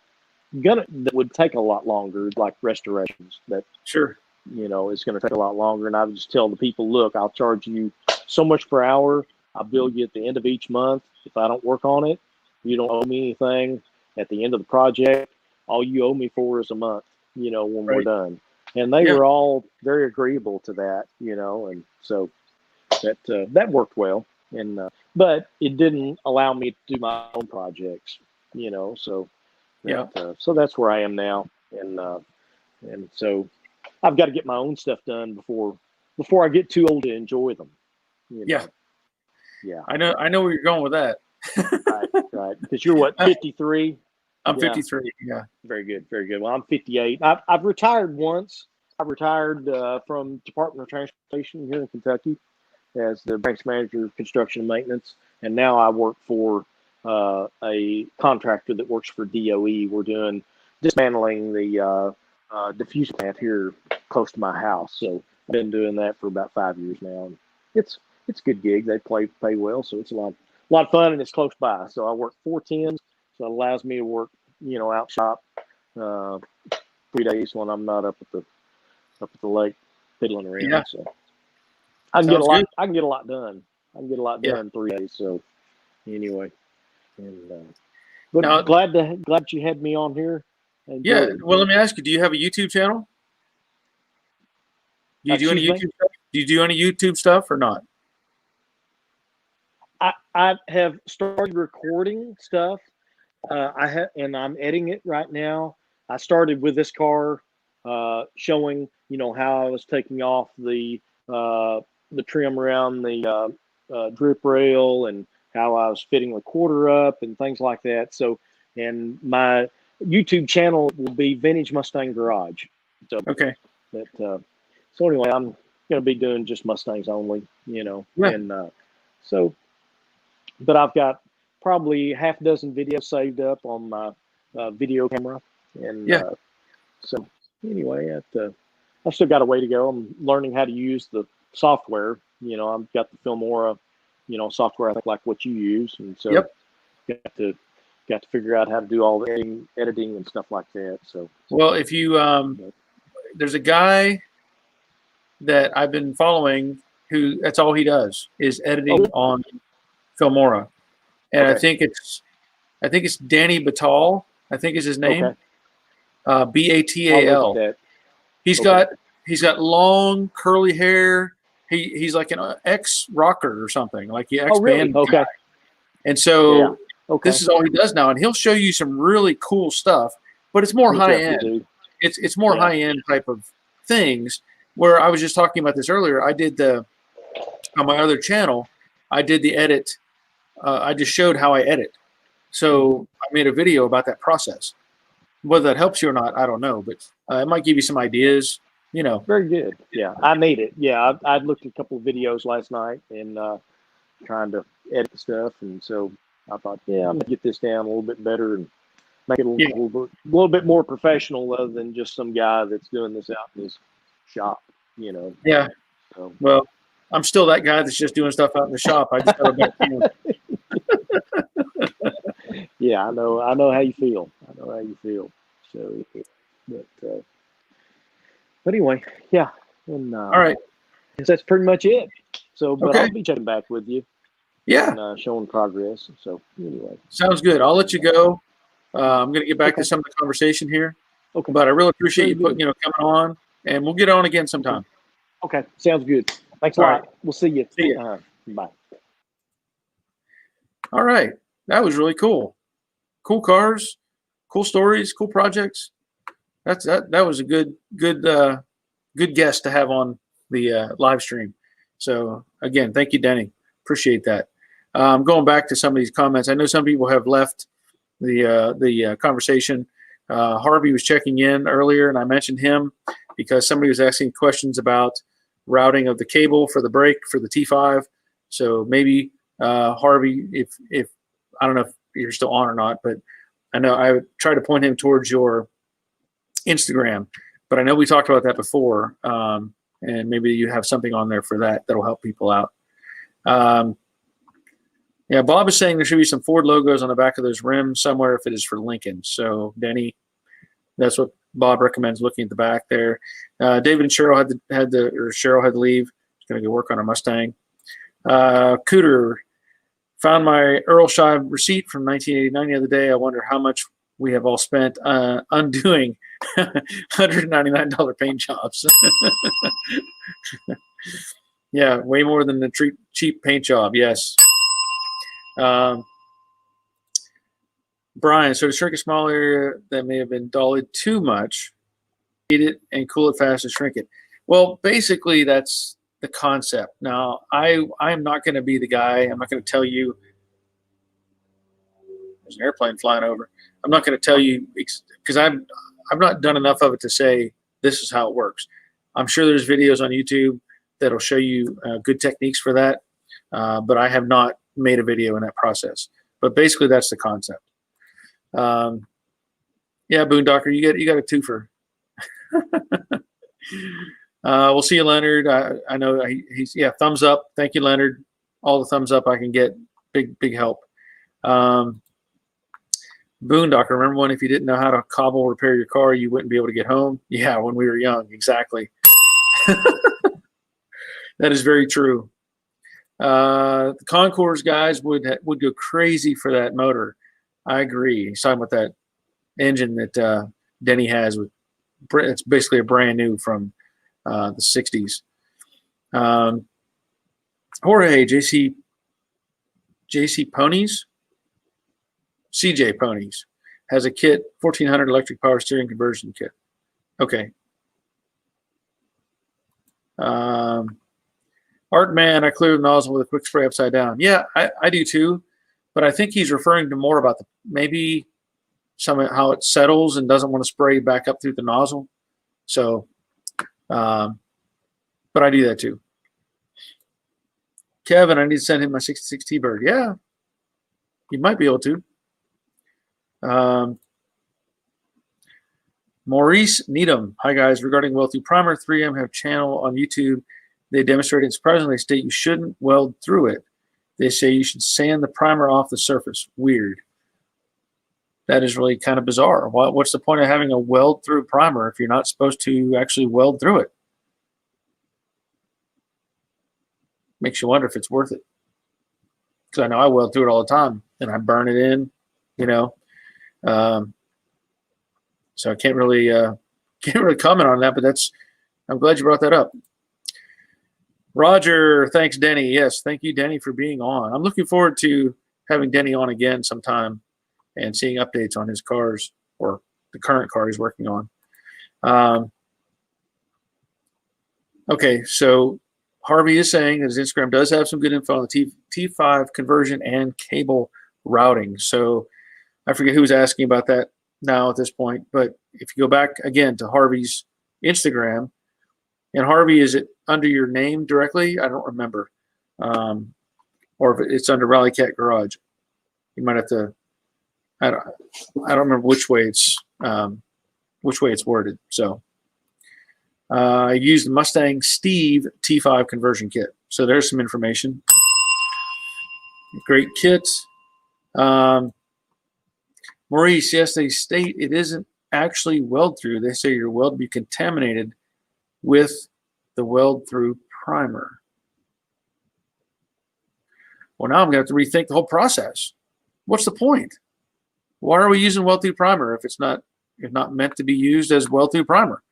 take a lot longer, like restorations. That is going to take a lot longer. And I would just tell the people, look, I'll charge you so much per hour. I bill you at the end of each month. If I don't work on it, you don't owe me anything. At the end of the project, all you owe me for is a month, when we're Right. done. And they Yeah. were all very agreeable to that, and so that worked well. And but it didn't allow me to do my own projects, so Yeah. so that's where I am now. And so I've got to get my own stuff done before I get too old to enjoy them. Yeah. Yeah. I know where you're going with that. Right. Because you're what, 53? I'm Yeah. 53. Yeah. Very good. Very good. Well, I'm 58. I've retired once. I retired from Department of Transportation here in Kentucky as the branch manager of construction and maintenance. And now I work for a contractor that works for DOE. We're doing dismantling the diffuser plant here close to my house. So I've been doing that for about 5 years now. And it's a good gig. They pay well, so it's a lot of fun, and it's close by. So I work 4 10s, so it allows me to work, out shop 3 days when I'm not up at the lake fiddling around. Yeah. So I can Sounds get a lot. good. I can get a lot done. I can get a lot done Yeah. in 3 days. So anyway, and but Now- glad you had me on here. Enjoyed Yeah. it. Well, let me ask you, do you have a YouTube channel? Do you do any Excuse me? YouTube stuff? Do you do any YouTube stuff or not? I have started recording stuff. And I'm editing it right now. I started with this car, showing how I was taking off the trim around the drip rail and how I was fitting the quarter up and things like that. So, and my YouTube channel will be Vintage Mustang Garage. So, Okay. so anyway, I'm going to be doing just Mustangs only, Yeah. and so, but I've got probably half a dozen videos saved up on my video camera, and Yeah. so anyway, I've still got a way to go. I'm learning how to use the software. I've got the Filmora, software I think like what you use, and so Yep. got to figure out how to do all the editing and stuff like that. So Well, if you there's a guy that I've been following who that's all he does is editing on Filmora, and Okay. I think it's Danny Batal. I think is his name. Okay. I'll Batal. look at that. He's got long curly hair. He's like an ex rocker or something, like the ex band Okay. guy. And so Yeah. Okay. this is all he does now, and he'll show you some really cool stuff, but it's more We'll high definitely end. do. It's more Yeah. high end type of things. Where I was just talking about this earlier, I did on my other channel, I did the edit. I just showed how I edit. So I made a video about that process. Whether that helps you or not, I don't know, but it might give you some ideas. Very good. Yeah, I made it. Yeah, I looked at a couple of videos last night and trying to edit the stuff, and so I thought, yeah, I'm gonna get this down a little bit better and make it a little bit more professional, other than just some guy that's doing this out in his shop. Yeah. So. Well, I'm still that guy that's just doing stuff out in the shop. I just got a better Yeah, I know how you feel. So, but anyway, yeah. And All right. that's pretty much it. So, but Okay. I'll be checking back with you. Yeah. And showing progress. So anyway, Sounds good. I'll let you go. I'm going to get back to some of the conversation here. Okay. But I really appreciate you Very good. coming on, and we'll get on again sometime. Okay, sounds good. Thanks a All lot. right. We'll see you. See ya. Bye. All right. That was really cool. Cool cars, cool stories, cool projects. That was a good guest to have on the live stream. So again, thank you, Denny. Appreciate that. Going back to some of these comments, I know some people have left the conversation. Harvey was checking in earlier, and I mentioned him because somebody was asking questions about routing of the cable for the brake for the T5. So maybe Harvey, if I don't know if you're still on or not, but I know I would try to point him towards your Instagram. But I know we talked about that before, and maybe you have something on there for that'll help people out. Yeah, Bob is saying there should be some Ford logos on the back of those rims somewhere if it is for Lincoln. So, Denny, that's what Bob recommends, looking at the back there. David and Cheryl Cheryl had to leave. She's going to go work on her Mustang. Cooter found my Earl Scheib receipt from 1989 the other day. I wonder how much we have all spent undoing $199 paint jobs. Yeah, way more than the cheap paint job. Yes. Brian, so to shrink a small area that may have been dulled too much, heat it and cool it fast and shrink it. Well, basically, that's the concept. Now, I'm not going to be the guy. I'm not going to tell you. There's an airplane flying over. I'm not going to tell you because I've not done enough of it to say this is how it works. I'm sure there's videos on YouTube that'll show you good techniques for that, but I have not made a video in that process. But basically, that's the concept. Yeah, Boondocker, you got a twofer. We'll see you, Leonard. I know he's thumbs up. Thank you, Leonard. All the thumbs up I can get. Big help. Boondocker, remember when if you didn't know how to cobble repair your car, you wouldn't be able to get home? Yeah, when we were young, exactly. That is very true. The Concours guys would go crazy for that motor. I agree. He's talking about that engine that Denny has. It's basically a brand new from the 60s. Jorge, JC Ponies? CJ Ponies has a kit, 1400 electric power steering conversion kit. Okay. Art Man, I clear the nozzle with a quick spray upside down. Yeah, I do too, but I think he's referring to more about maybe how it settles and doesn't want to spray back up through the nozzle. So, but I do that too. Kevin, I need to send him my 66 T-Bird. Yeah, you might be able to. Maurice Needham. Hi, guys. Regarding weld through primer, 3M have channel on YouTube. They demonstrate it. Surprisingly, they state you shouldn't weld through it. They say you should sand the primer off the surface. Weird. That is really kind of bizarre. What's the point of having a weld through primer if you're not supposed to actually weld through it? Makes you wonder if it's worth it. Because I know I weld through it all the time and I burn it in, you know. So I can't really comment on that, but I'm glad you brought that up. Roger, thanks, Denny. Yes, thank you, Denny, for being on. I'm looking forward to having Denny on again sometime and seeing updates on his cars or the current car he's working on. Okay, so Harvey is saying that his Instagram does have some good info on the T5 conversion and cable routing. So I forget who was asking about that now at this point, but if you go back again to Harvey's Instagram, and Harvey, is it under your name directly? I don't remember. Or if it's under Rally Cat Garage. You might have to, I don't remember which way it's worded. So I used the Mustang Steve T5 conversion kit. So there's some information. Great kit. Maurice, yes, they state it isn't actually weld through. They say your weld will be contaminated with the weld through primer. Well, now I'm going to have to rethink the whole process. What's the point? Why are we using weld through primer if it's not meant to be used as weld through primer?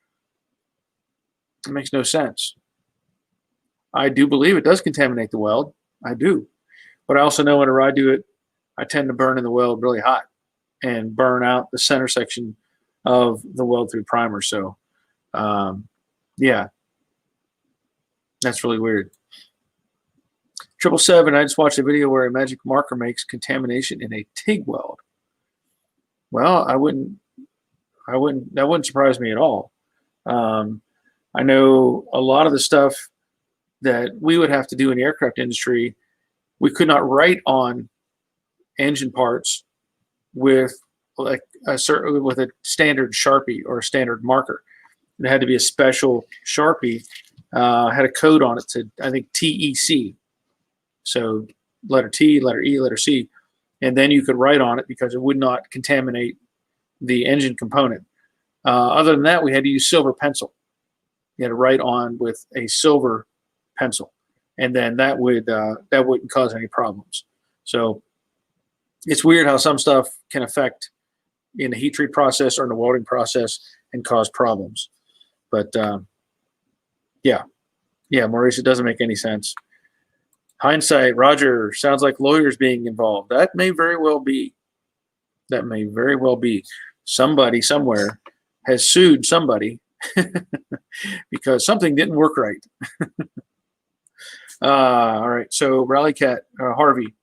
It makes no sense. I do believe it does contaminate the weld. I do. But I also know whenever I do it, I tend to burn in the weld really hot and burn out the center section of the weld through primer. So, yeah, that's really weird. 777, I just watched a video where a magic marker makes contamination in a TIG weld. Well, that wouldn't surprise me at all. I know a lot of the stuff that we would have to do in the aircraft industry, we could not write on engine parts with like a standard Sharpie or a standard marker. It had to be a special Sharpie, had a code on it to, I think, TEC. So letter T, letter E, letter C. And then you could write on it because it would not contaminate the engine component. Other than that, we had to use silver pencil. You had to write on with a silver pencil. and then that wouldn't cause any problems. So it's weird how some stuff can affect in the heat treat process or in the welding process and cause problems. But yeah, Maurice, it doesn't make any sense. Hindsight, Roger, sounds like lawyers being involved. That may very well be. That may very well be. Somebody somewhere has sued somebody because something didn't work right. All right, so Rallycat Harvey.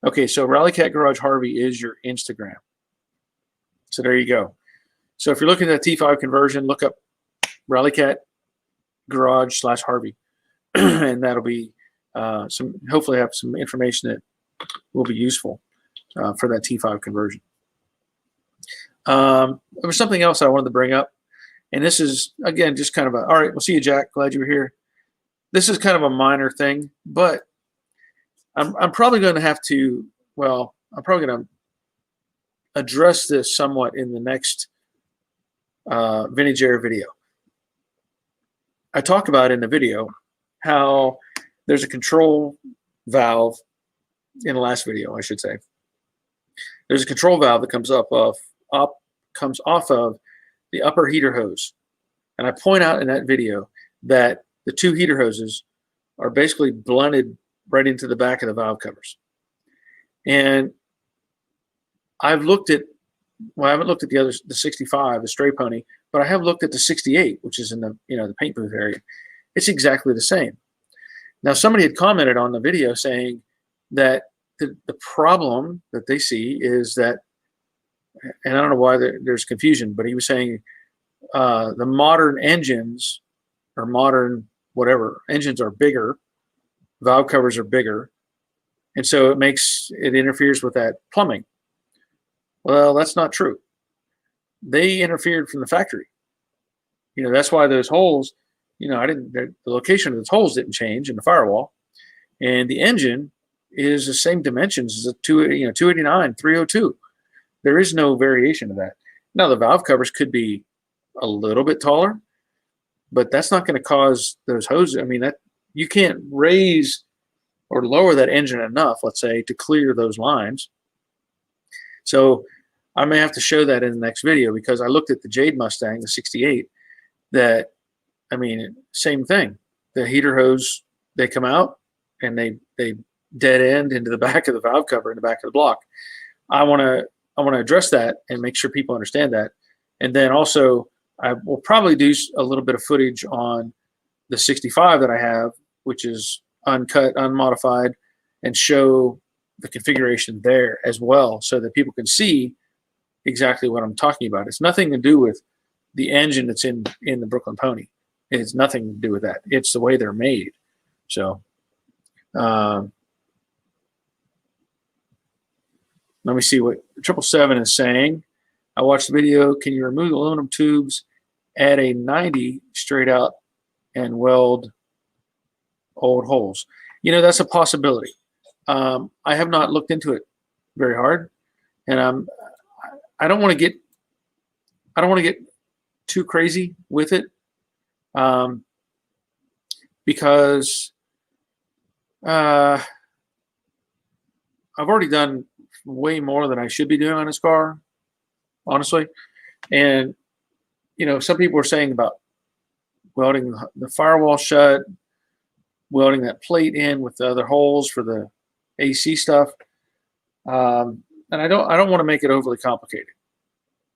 Okay, so Rallycat Garage Harvey is your Instagram. So there you go. So if you're looking at a T5 conversion, look up Rallycat Garage / Harvey, and that'll be hopefully have some information that will be useful for that T5 conversion. There was something else I wanted to bring up, and this is, again, just kind of all right, we'll see you, Jack. Glad you were here. This is kind of a minor thing, but I'm probably going to have to, I'm probably going to address this somewhat in the next Vintage Air video. I talk about in the video how there's a control valve in the last video, I should say. There's a control valve that comes off of the upper heater hose. And I point out in that video that the two heater hoses are basically blunted right into the back of the valve covers. And I've looked at, I haven't looked at the 65, the Stray Pony, but I have looked at the 68, which is in the, the paint booth area. It's exactly the same. Now, somebody had commented on the video saying that the problem that they see is that, and I don't know why there's confusion, but he was saying the modern engines or modern whatever engines are bigger, valve covers are bigger, and so it interferes with that plumbing. Well, that's not true. They interfered from the factory. That's why those holes, the location of those holes didn't change in the firewall, and the engine is the same dimensions as a 289, 302. There is no variation of that. Now, the valve covers could be a little bit taller, but that's not going to cause those hoses. I mean, that you can't raise or lower that engine enough, let's say, to clear those lines. So I may have to show that in the next video, because I looked at the Jade Mustang, the 68, that, I mean, same thing. The heater hose, they come out and they dead end into the back of the valve cover in the back of the block. I want to address that and make sure people understand that. And then also, I will probably do a little bit of footage on the 65 that I have, which is uncut, unmodified, and show the configuration there as well, so that people can see exactly what I'm talking about. It's nothing to do with the engine that's in the Brooklyn Pony. It has nothing to do with that. It's the way they're made. So let me see what 777 is saying. I watched the video. Can you remove the aluminum tubes, add a 90 straight out, and weld old holes? That's a possibility. I have not looked into it very hard, and I don't want to get too crazy with it, because I've already done way more than I should be doing on this car, honestly. And some people were saying about welding the firewall shut, welding that plate in with the other holes for the AC stuff. And I don't want to make it overly complicated,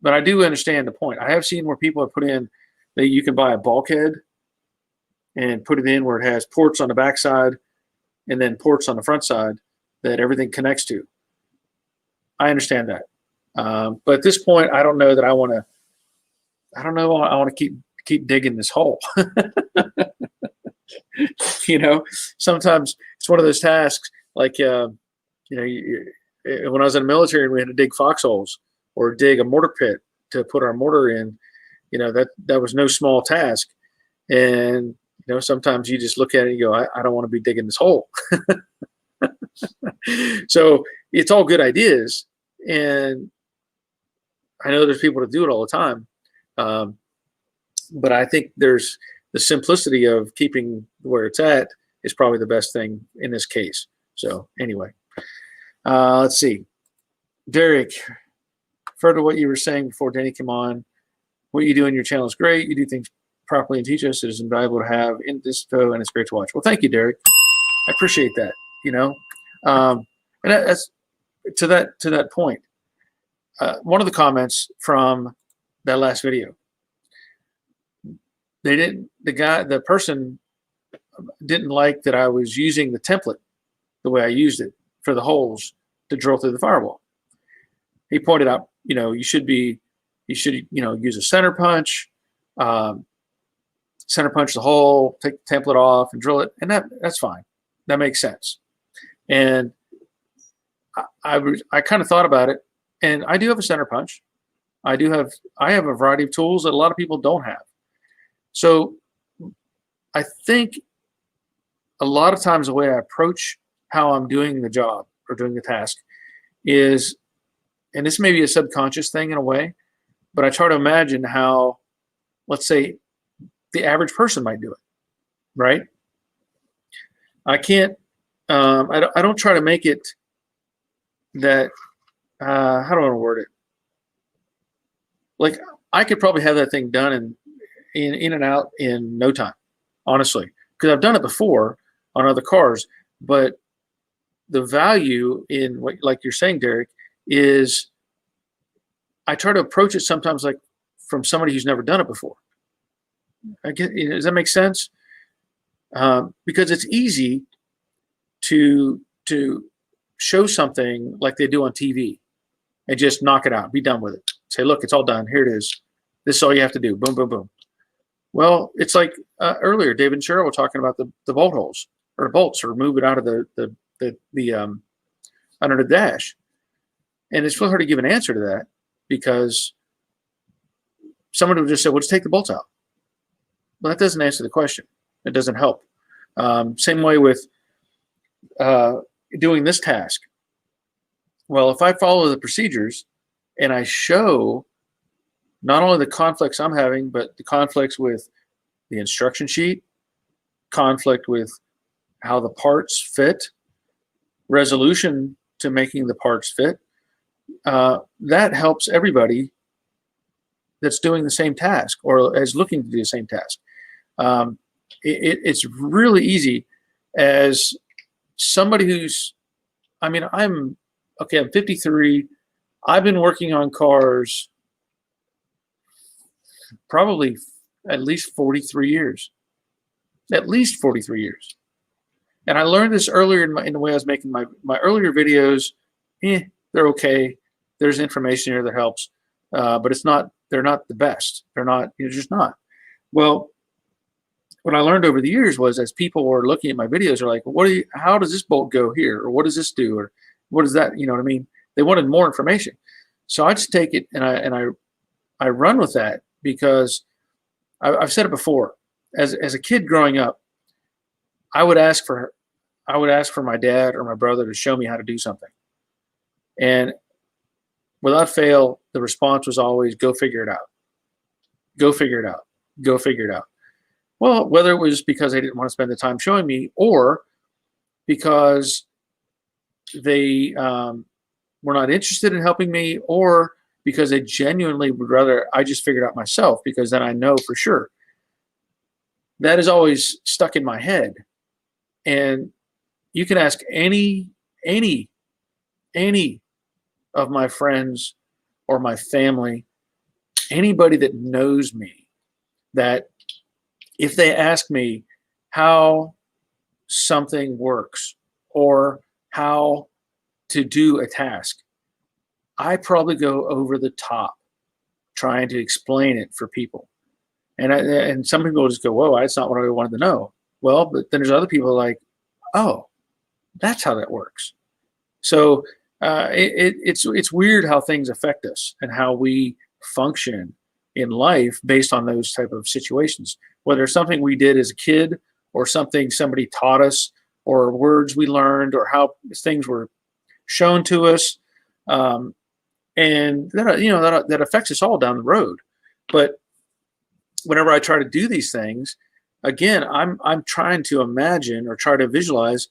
but I do understand the point. I have seen where people have put in that you can buy a bulkhead and put it in where it has ports on the back side and then ports on the front side that everything connects to. I understand that. But at this point, I don't know that I want to, I want to keep digging this hole. Sometimes it's one of those tasks like, when I was in the military and we had to dig foxholes or dig a mortar pit to put our mortar in, that was no small task. And, sometimes you just look at it and you go, I don't want to be digging this hole. So it's all good ideas. And I know there's people that do it all the time. But I think there's the simplicity of keeping where it's at is probably the best thing in this case. So anyway, let's see. Derek, further to what you were saying before Denny came on, what you do in your channel is great. You do things properly and teach us. It is invaluable to have in this show, and it's great to watch. Well, thank you, Derek. I appreciate that. And that's to that point. One of the comments from that last video, the person didn't like that I was using the template the way I used it for the holes to drill through the firewall. He pointed out, you should use a center punch the hole, take the template off and drill it. And that's fine. That makes sense. And I kind of thought about it, and I do have a center punch. I have a variety of tools that a lot of people don't have. So I think a lot of times the way I approach how I'm doing the job or doing the task is, and this may be a subconscious thing in a way, but I try to imagine how, let's say, the average person might do it, right? I can't, I don't try to make it that, how do I want to word it? Like, I could probably have that thing done in and out in no time, honestly, because I've done it before on other cars. But the value in what, like you're saying, Derek, is I try to approach it sometimes like from somebody who's never done it before. Does that make sense? Because it's easy to show something like they do on TV and just knock it out, be done with it. Say, look, it's all done. Here it is. This is all you have to do. Boom, boom, boom. Well, it's like earlier, David and Cheryl were talking about the bolt holes or bolts, or move it out of the under the dash. And it's really hard to give an answer to that, because someone would just say, well, just take the bolts out. Well, that doesn't answer the question. It doesn't help. Same way with doing this task. Well, if I follow the procedures and I show not only the conflicts I'm having, but the conflicts with the instruction sheet, conflict with how the parts fit, resolution to making the parts fit, that helps everybody that's doing the same task or is looking to do the same task. It's really easy as somebody who's, I'm 53. I've been working on cars probably at least 43 years. At least 43 years. And I learned this earlier in the way I was making my earlier videos. They're okay. There's information here that helps, but they're not the best. They're just not. Well, what I learned over the years was, as people were looking at my videos, are like, how does this bolt go here? Or what does this do? Or what is that? You know what I mean? They wanted more information. So I just take it and I run with that, because I've said it before. As a kid growing up, I would ask for my dad or my brother to show me how to do something. And without fail, the response was always, go figure it out. Go figure it out. Go figure it out. Well, whether it was because they didn't want to spend the time showing me, or because they were not interested in helping me, or because they genuinely would rather I just figure it out myself, because then I know for sure. That is always stuck in my head. And you can ask any of my friends or my family, anybody that knows me, that if they ask me how something works or how to do a task, I probably go over the top trying to explain it for people. And some people just go, whoa, that's not what I wanted to know. Well, but then there's other people like, oh, that's how that works. So it's weird how things affect us and how we function in life based on those type of situations, whether it's something we did as a kid or something somebody taught us or words we learned or how things were shown to us. And that affects us all down the road. But whenever I try to do these things, again, I'm trying to imagine or try to visualize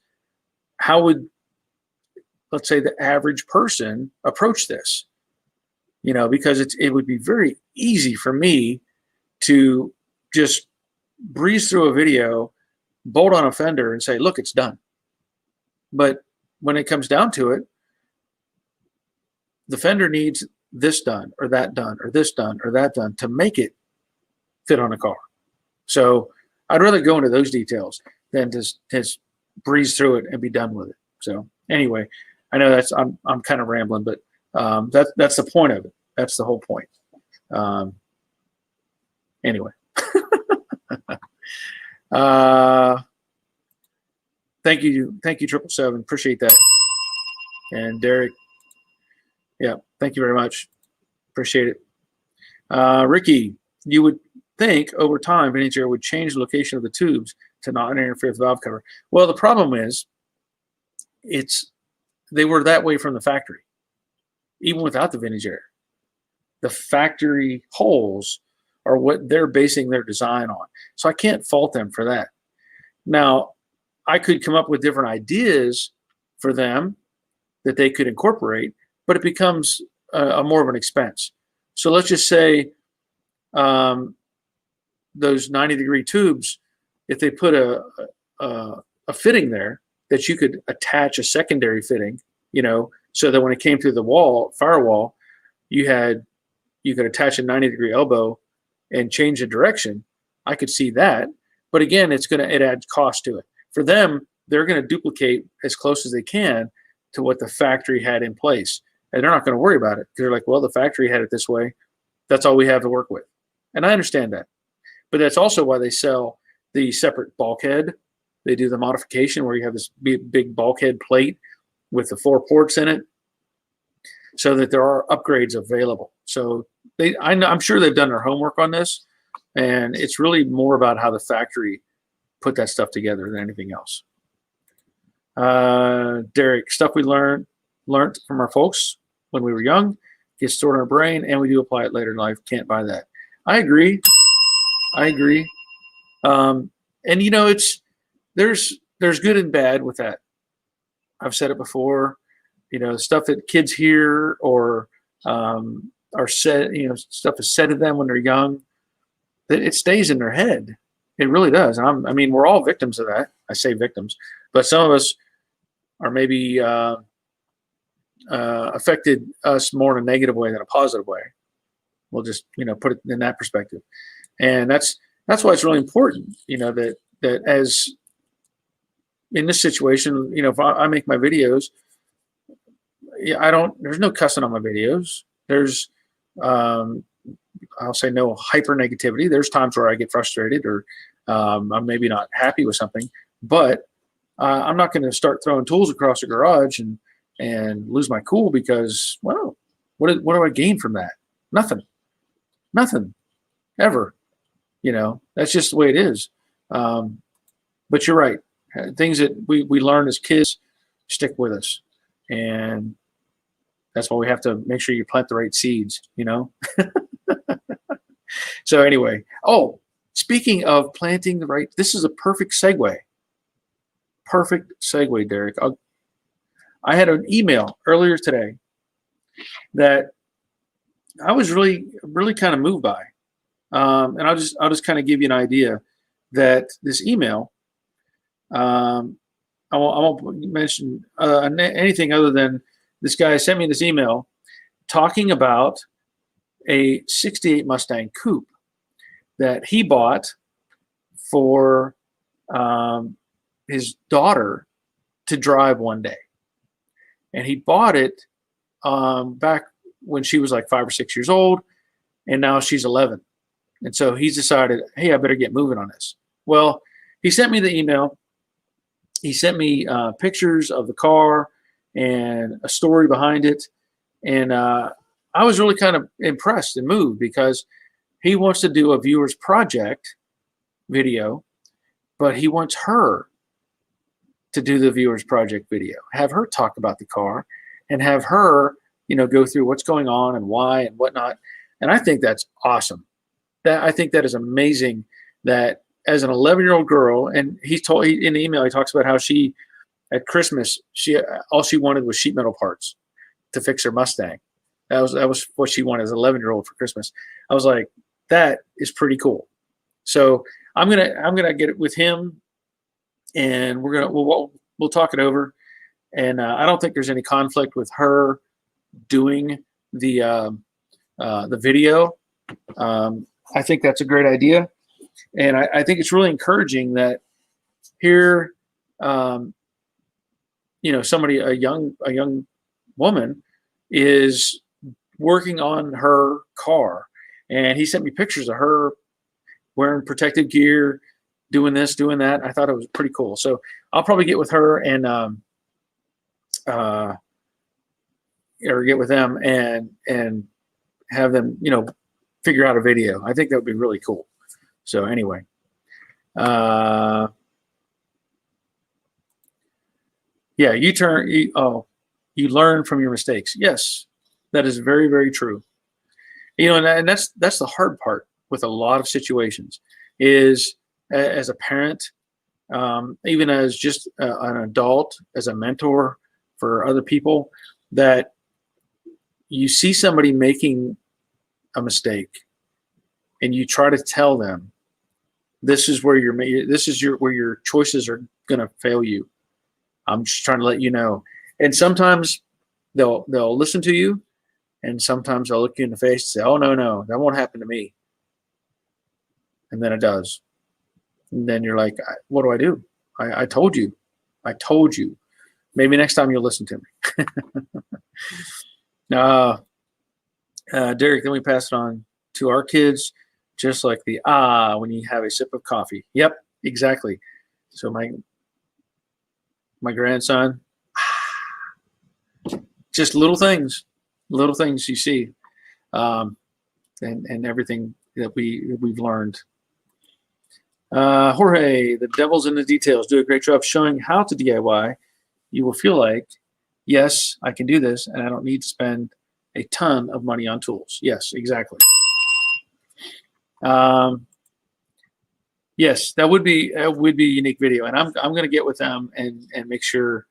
how would, let's say, the average person approach this, because it would be very easy for me to just breeze through a video, bolt on a fender and say, look, it's done. But when it comes down to it, the fender needs this done or that done or this done or that done to make it fit on a car. So I'd rather go into those details than just breeze through it and be done with it. So anyway, I know I'm kind of rambling, but that's the point of it. That's the whole point. Anyway. Thank you 777. Appreciate that. And Derek, yeah, thank you very much. Appreciate it. Ricky, you would think over time Vintage Air would change the location of the tubes to not interfere with the valve cover. Well, the problem is they were that way from the factory, even without the Vintage Air. The factory holes are what they're basing their design on. So I can't fault them for that. Now, I could come up with different ideas for them that they could incorporate, but it becomes a more of an expense. So let's just say those 90-degree tubes, if they put a fitting there that you could attach a secondary fitting, so that when it came through the firewall, you could attach a 90-degree elbow and change the direction. I could see that. But again, it adds cost to it. For them, they're going to duplicate as close as they can to what the factory had in place. And they're not going to worry about it because they're like, well, the factory had it this way. That's all we have to work with. And I understand that. But that's also why they sell the separate bulkhead. They do the modification where you have this big bulkhead plate with the 4 ports in it so that there are upgrades available. So I'm sure they've done their homework on this. And it's really more about how the factory put that stuff together than anything else. Derek, stuff we learned from our folks when we were young gets stored in our brain, and we do apply it later in life. Can't buy that. I agree. And there's good and bad with that. I've said it before. Stuff that kids hear or are said. Stuff is said to them when they're young. That it stays in their head. It really does. And we're all victims of that. I say victims, but some of us are maybe affected us more in a negative way than a positive way. We'll just put it in that perspective, and that's why it's really important. That as in this situation, if I make my videos, there's no cussing on my videos. There's I'll say no hyper negativity. There's times where I get frustrated or I'm maybe not happy with something, but I'm not going to start throwing tools across the garage and lose my cool because, well, what do I gain from that? Nothing, ever. That's just the way it is. But you're right. Things that we learn as kids stick with us, and that's why we have to make sure you plant the right seeds. So anyway, speaking of planting the right, this is a perfect segue. Perfect segue, Derek. I had an email earlier today that I was really, really kind of moved by, and I'll just kind of give you an idea that this email. I won't mention anything other than this guy sent me this email talking about a '68 Mustang coupe that he bought for his daughter to drive one day. And he bought it back when she was like 5 or 6 years old, and now she's 11. And so he's decided, hey, I better get moving on this. Well, he sent me the email. He sent me pictures of the car and a story behind it. And I was really kind of impressed and moved because he wants to do a viewer's project video, but he wants her to do the viewer's project video, have her talk about the car and have her, go through what's going on and why and whatnot. And I think that's awesome. I think that is amazing that as an 11-year-old girl, and in the email he talks about how she at Christmas all she wanted was sheet metal parts to fix her Mustang. That was what she wanted as an 11-year-old for Christmas. I was like, that is pretty cool. So I'm gonna get it with him, and we'll talk it over. And I don't think there's any conflict with her doing the video. I think that's a great idea, and I think it's really encouraging that here, somebody, a young woman, is working on her car, and he sent me pictures of her wearing protective gear, doing this, doing that. I thought it was pretty cool. So I'll probably get with her and or get with them and have them, figure out a video. I think that would be really cool. So anyway, yeah, you learn from your mistakes. Yes, that is very, very true. And that's the hard part with a lot of situations is as a parent, even as just an adult, as a mentor for other people, that you see somebody making a mistake and you try to tell them this is where where your choices are going to fail you. I'm just trying to let you know. And sometimes they'll listen to you, and sometimes they'll look you in the face and say, oh, no, that won't happen to me. And then it does. And then you're like, what do I do? I told you. Maybe next time you'll listen to me. Derek, then we pass it on to our kids, just like the when you have a sip of coffee. Yep, exactly. So my grandson, just little things you see, and everything that we've learned. Jorge, the devil's in the details. Do a great job showing how to DIY. You will feel like, yes, I can do this, and I don't need to spend a ton of money on tools. Yes, exactly. Yes, that would be a unique video, and I'm going to get with them and make sure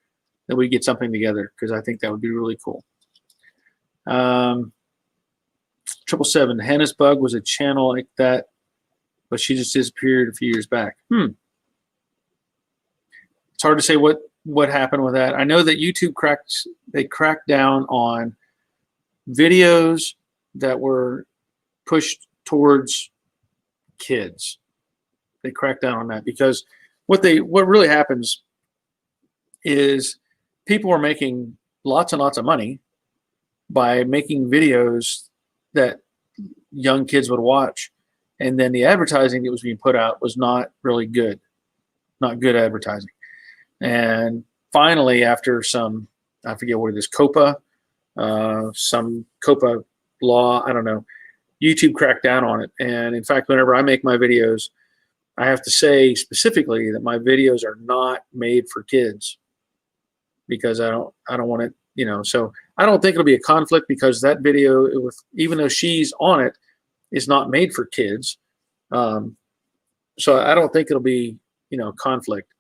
that we get something together, because I think that would be really cool. 777, Hannah's bug was a channel like that, but she just disappeared a few years back. It's hard to say what happened with that. I know that YouTube cracked down on videos that were pushed towards kids. They cracked down on that because what really happens is people are making lots and lots of money by making videos that young kids would watch, and then the advertising that was being put out was not really good, not good advertising. And finally, after some, I forget what it is, some COPA law, I don't know, YouTube cracked down on it. And in fact, whenever I make my videos, I have to say specifically that my videos are not made for kids, because I don't want it, so I don't think it'll be a conflict, because that video, even though she's on it, is not made for kids. So I don't think it'll be, conflict,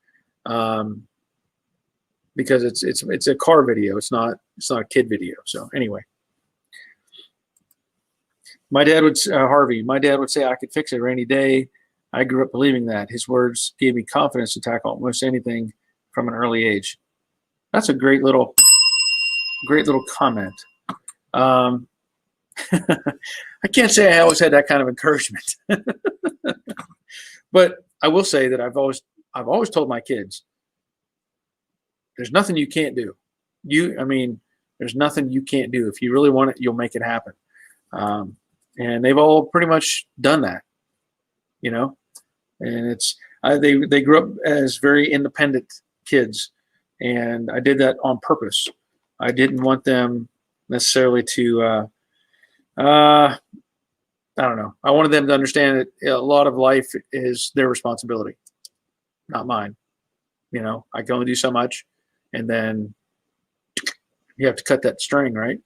because it's a car video. It's not a kid video. So anyway, Harvey, my dad would say I could fix it a rainy day. I grew up believing that. His words gave me confidence to tackle almost anything from an early age. That's a great little comment. I can't say I always had that kind of encouragement, but I will say that I've always told my kids, there's nothing you can't do. There's nothing you can't do. If you really want it, you'll make it happen. And they've all pretty much done that, and they grew up as very independent kids, and I did that on purpose. I didn't want them necessarily to, I don't know. I wanted them to understand that a lot of life is their responsibility, not mine. I can only do so much, and then you have to cut that string, right?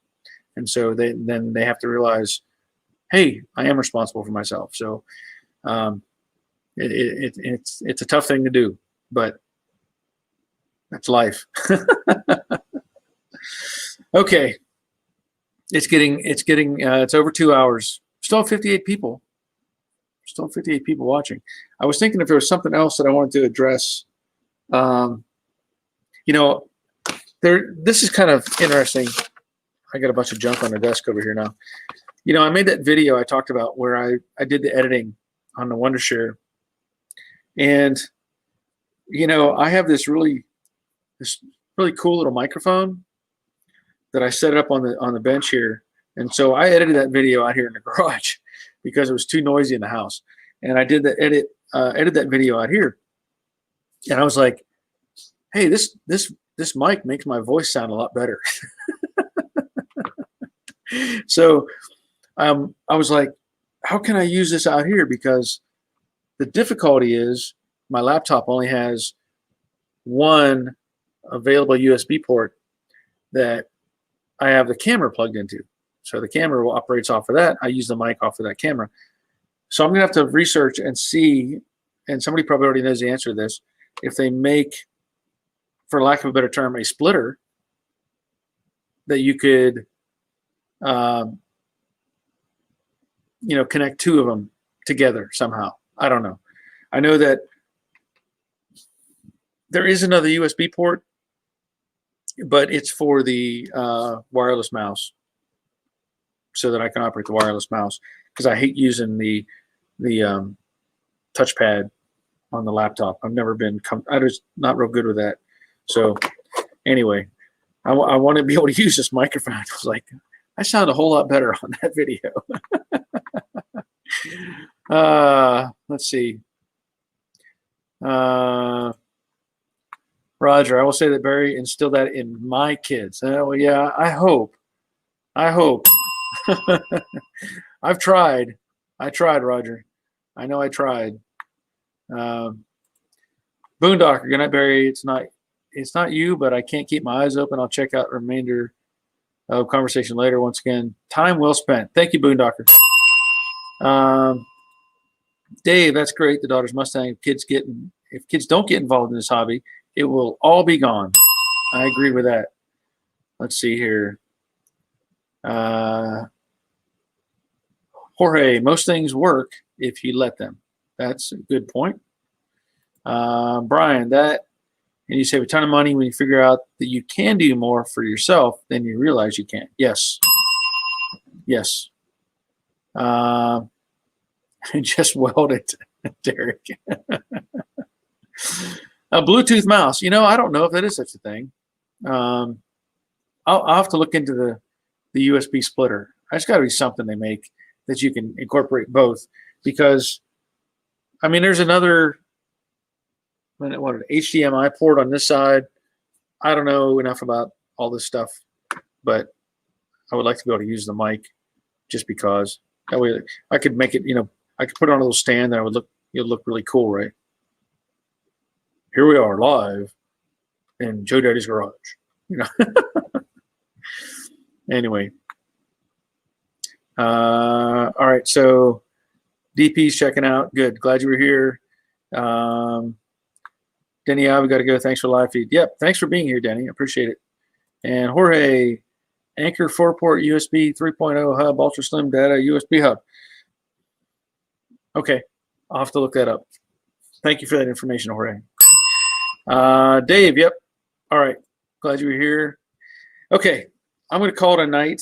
And so then they have to realize, hey, I am responsible for myself. So It's a tough thing to do, but that's life. Okay, it's over 2 hours. Still 58 people. Still 58 people watching. I was thinking if there was something else that I wanted to address. This is kind of interesting. I got a bunch of junk on the desk over here now. I made that video I talked about where I did the editing on the Wondershare, and I have this really cool little microphone that I set up on the bench here, and so I edited that video out here in the garage because it was too noisy in the house, and I did the edit that video out here, and I was like, hey, this mic makes my voice sound a lot better. So I was like, how can I use this out here? Because the difficulty is my laptop only has one available USB port that I have the camera plugged into. So the camera operates off of that. I use the mic off of that camera. So I'm going to have to research and see, and somebody probably already knows the answer to this, if they make, for lack of a better term, a splitter that you could connect two of them together somehow. I don't know. I know that there is another USB port, but it's for the wireless mouse, so that I can operate the wireless mouse, because I hate using the touchpad on the laptop. I'm just not real good with that. So anyway, I want to be able to use this microphone. I was like, I sound a whole lot better on that video. Let's see. Roger, I will say that Barry instilled that in my kids. Oh yeah, I hope. I've tried. I tried, Roger. I know I tried. Boondocker, good night, Barry. It's not you, but I can't keep my eyes open. I'll check out the remainder of conversation later. Once again, time well spent. Thank you, Boondocker. Dave, that's great. The daughter's Mustang. If kids don't get involved in this hobby, it will all be gone. I agree with that. Let's see here. Jorge, most things work if you let them. That's a good point. Brian, and you save a ton of money when you figure out that you can do more for yourself than you realize you can. Yes. Just weld it, Derek. A Bluetooth mouse. I don't know if that is such a thing. I'll have to look into the USB splitter. There's got to be something they make that you can incorporate both, because there's another HDMI port on this side. I don't know enough about all this stuff, but I would like to be able to use the mic just because that way I could make it, I could put it on a little stand and it would look really cool, right? Here we are live in Joe Daddy's garage, Anyway. All right. So DP's checking out. Good. Glad you were here. Denny, we got to go. Thanks for the live feed. Yep. Thanks for being here, Denny. I appreciate it. And Jorge, Anchor 4-port USB 3.0 hub, ultra slim data USB hub. Okay. I'll have to look that up. Thank you for that information, Jorge. Dave, yep. All right. Glad you were here. Okay. I'm going to call it a night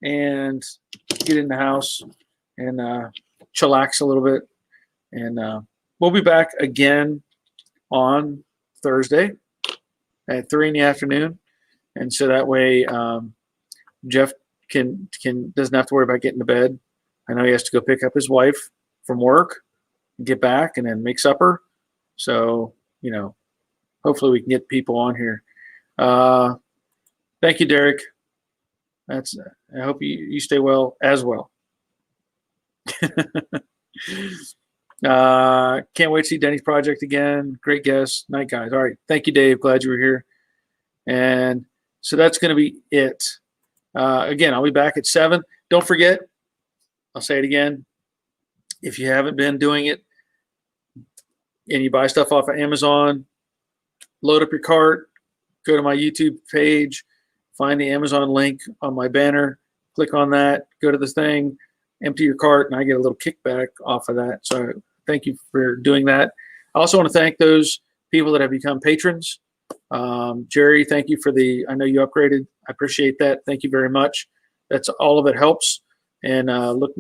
and get in the house and chillax a little bit. And we'll be back again on Thursday at 3 in the afternoon. And so that way Jeff doesn't have to worry about getting to bed. I know he has to go pick up his wife from work and get back and then make supper. So, hopefully we can get people on here. Thank you, Derek. I hope you stay well as well. Can't wait to see Denny's project again. Great guest. Night, guys. All right. Thank you, Dave. Glad you were here. And so that's going to be it. Again, I'll be back at 7. Don't forget, I'll say it again. If you haven't been doing it, and you buy stuff off of Amazon, load up your cart, go to my YouTube page, find the Amazon link on my banner, click on that, go to this thing, empty your cart, and I get a little kickback off of that. So thank you for doing that. I also want to thank those people that have become patrons. Jerry, thank you for I know you upgraded. I appreciate that. Thank you very much. That's all of it helps. And look,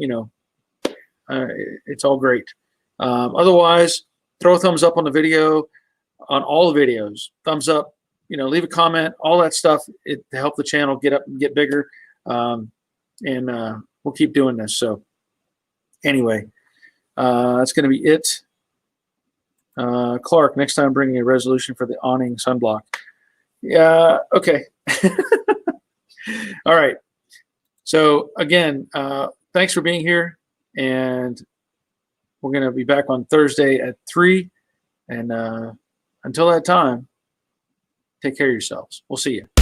it's all great. Otherwise, throw a thumbs up on the video, on all the videos. Thumbs up, leave a comment, all that stuff to help the channel get up and get bigger. And we'll keep doing this. So anyway, that's going to be it. Clark, next time bringing a resolution for the awning sunblock. Yeah, okay. All right. So again, thanks for being here, and we're going to be back on Thursday at 3. And until that time, take care of yourselves. We'll see you.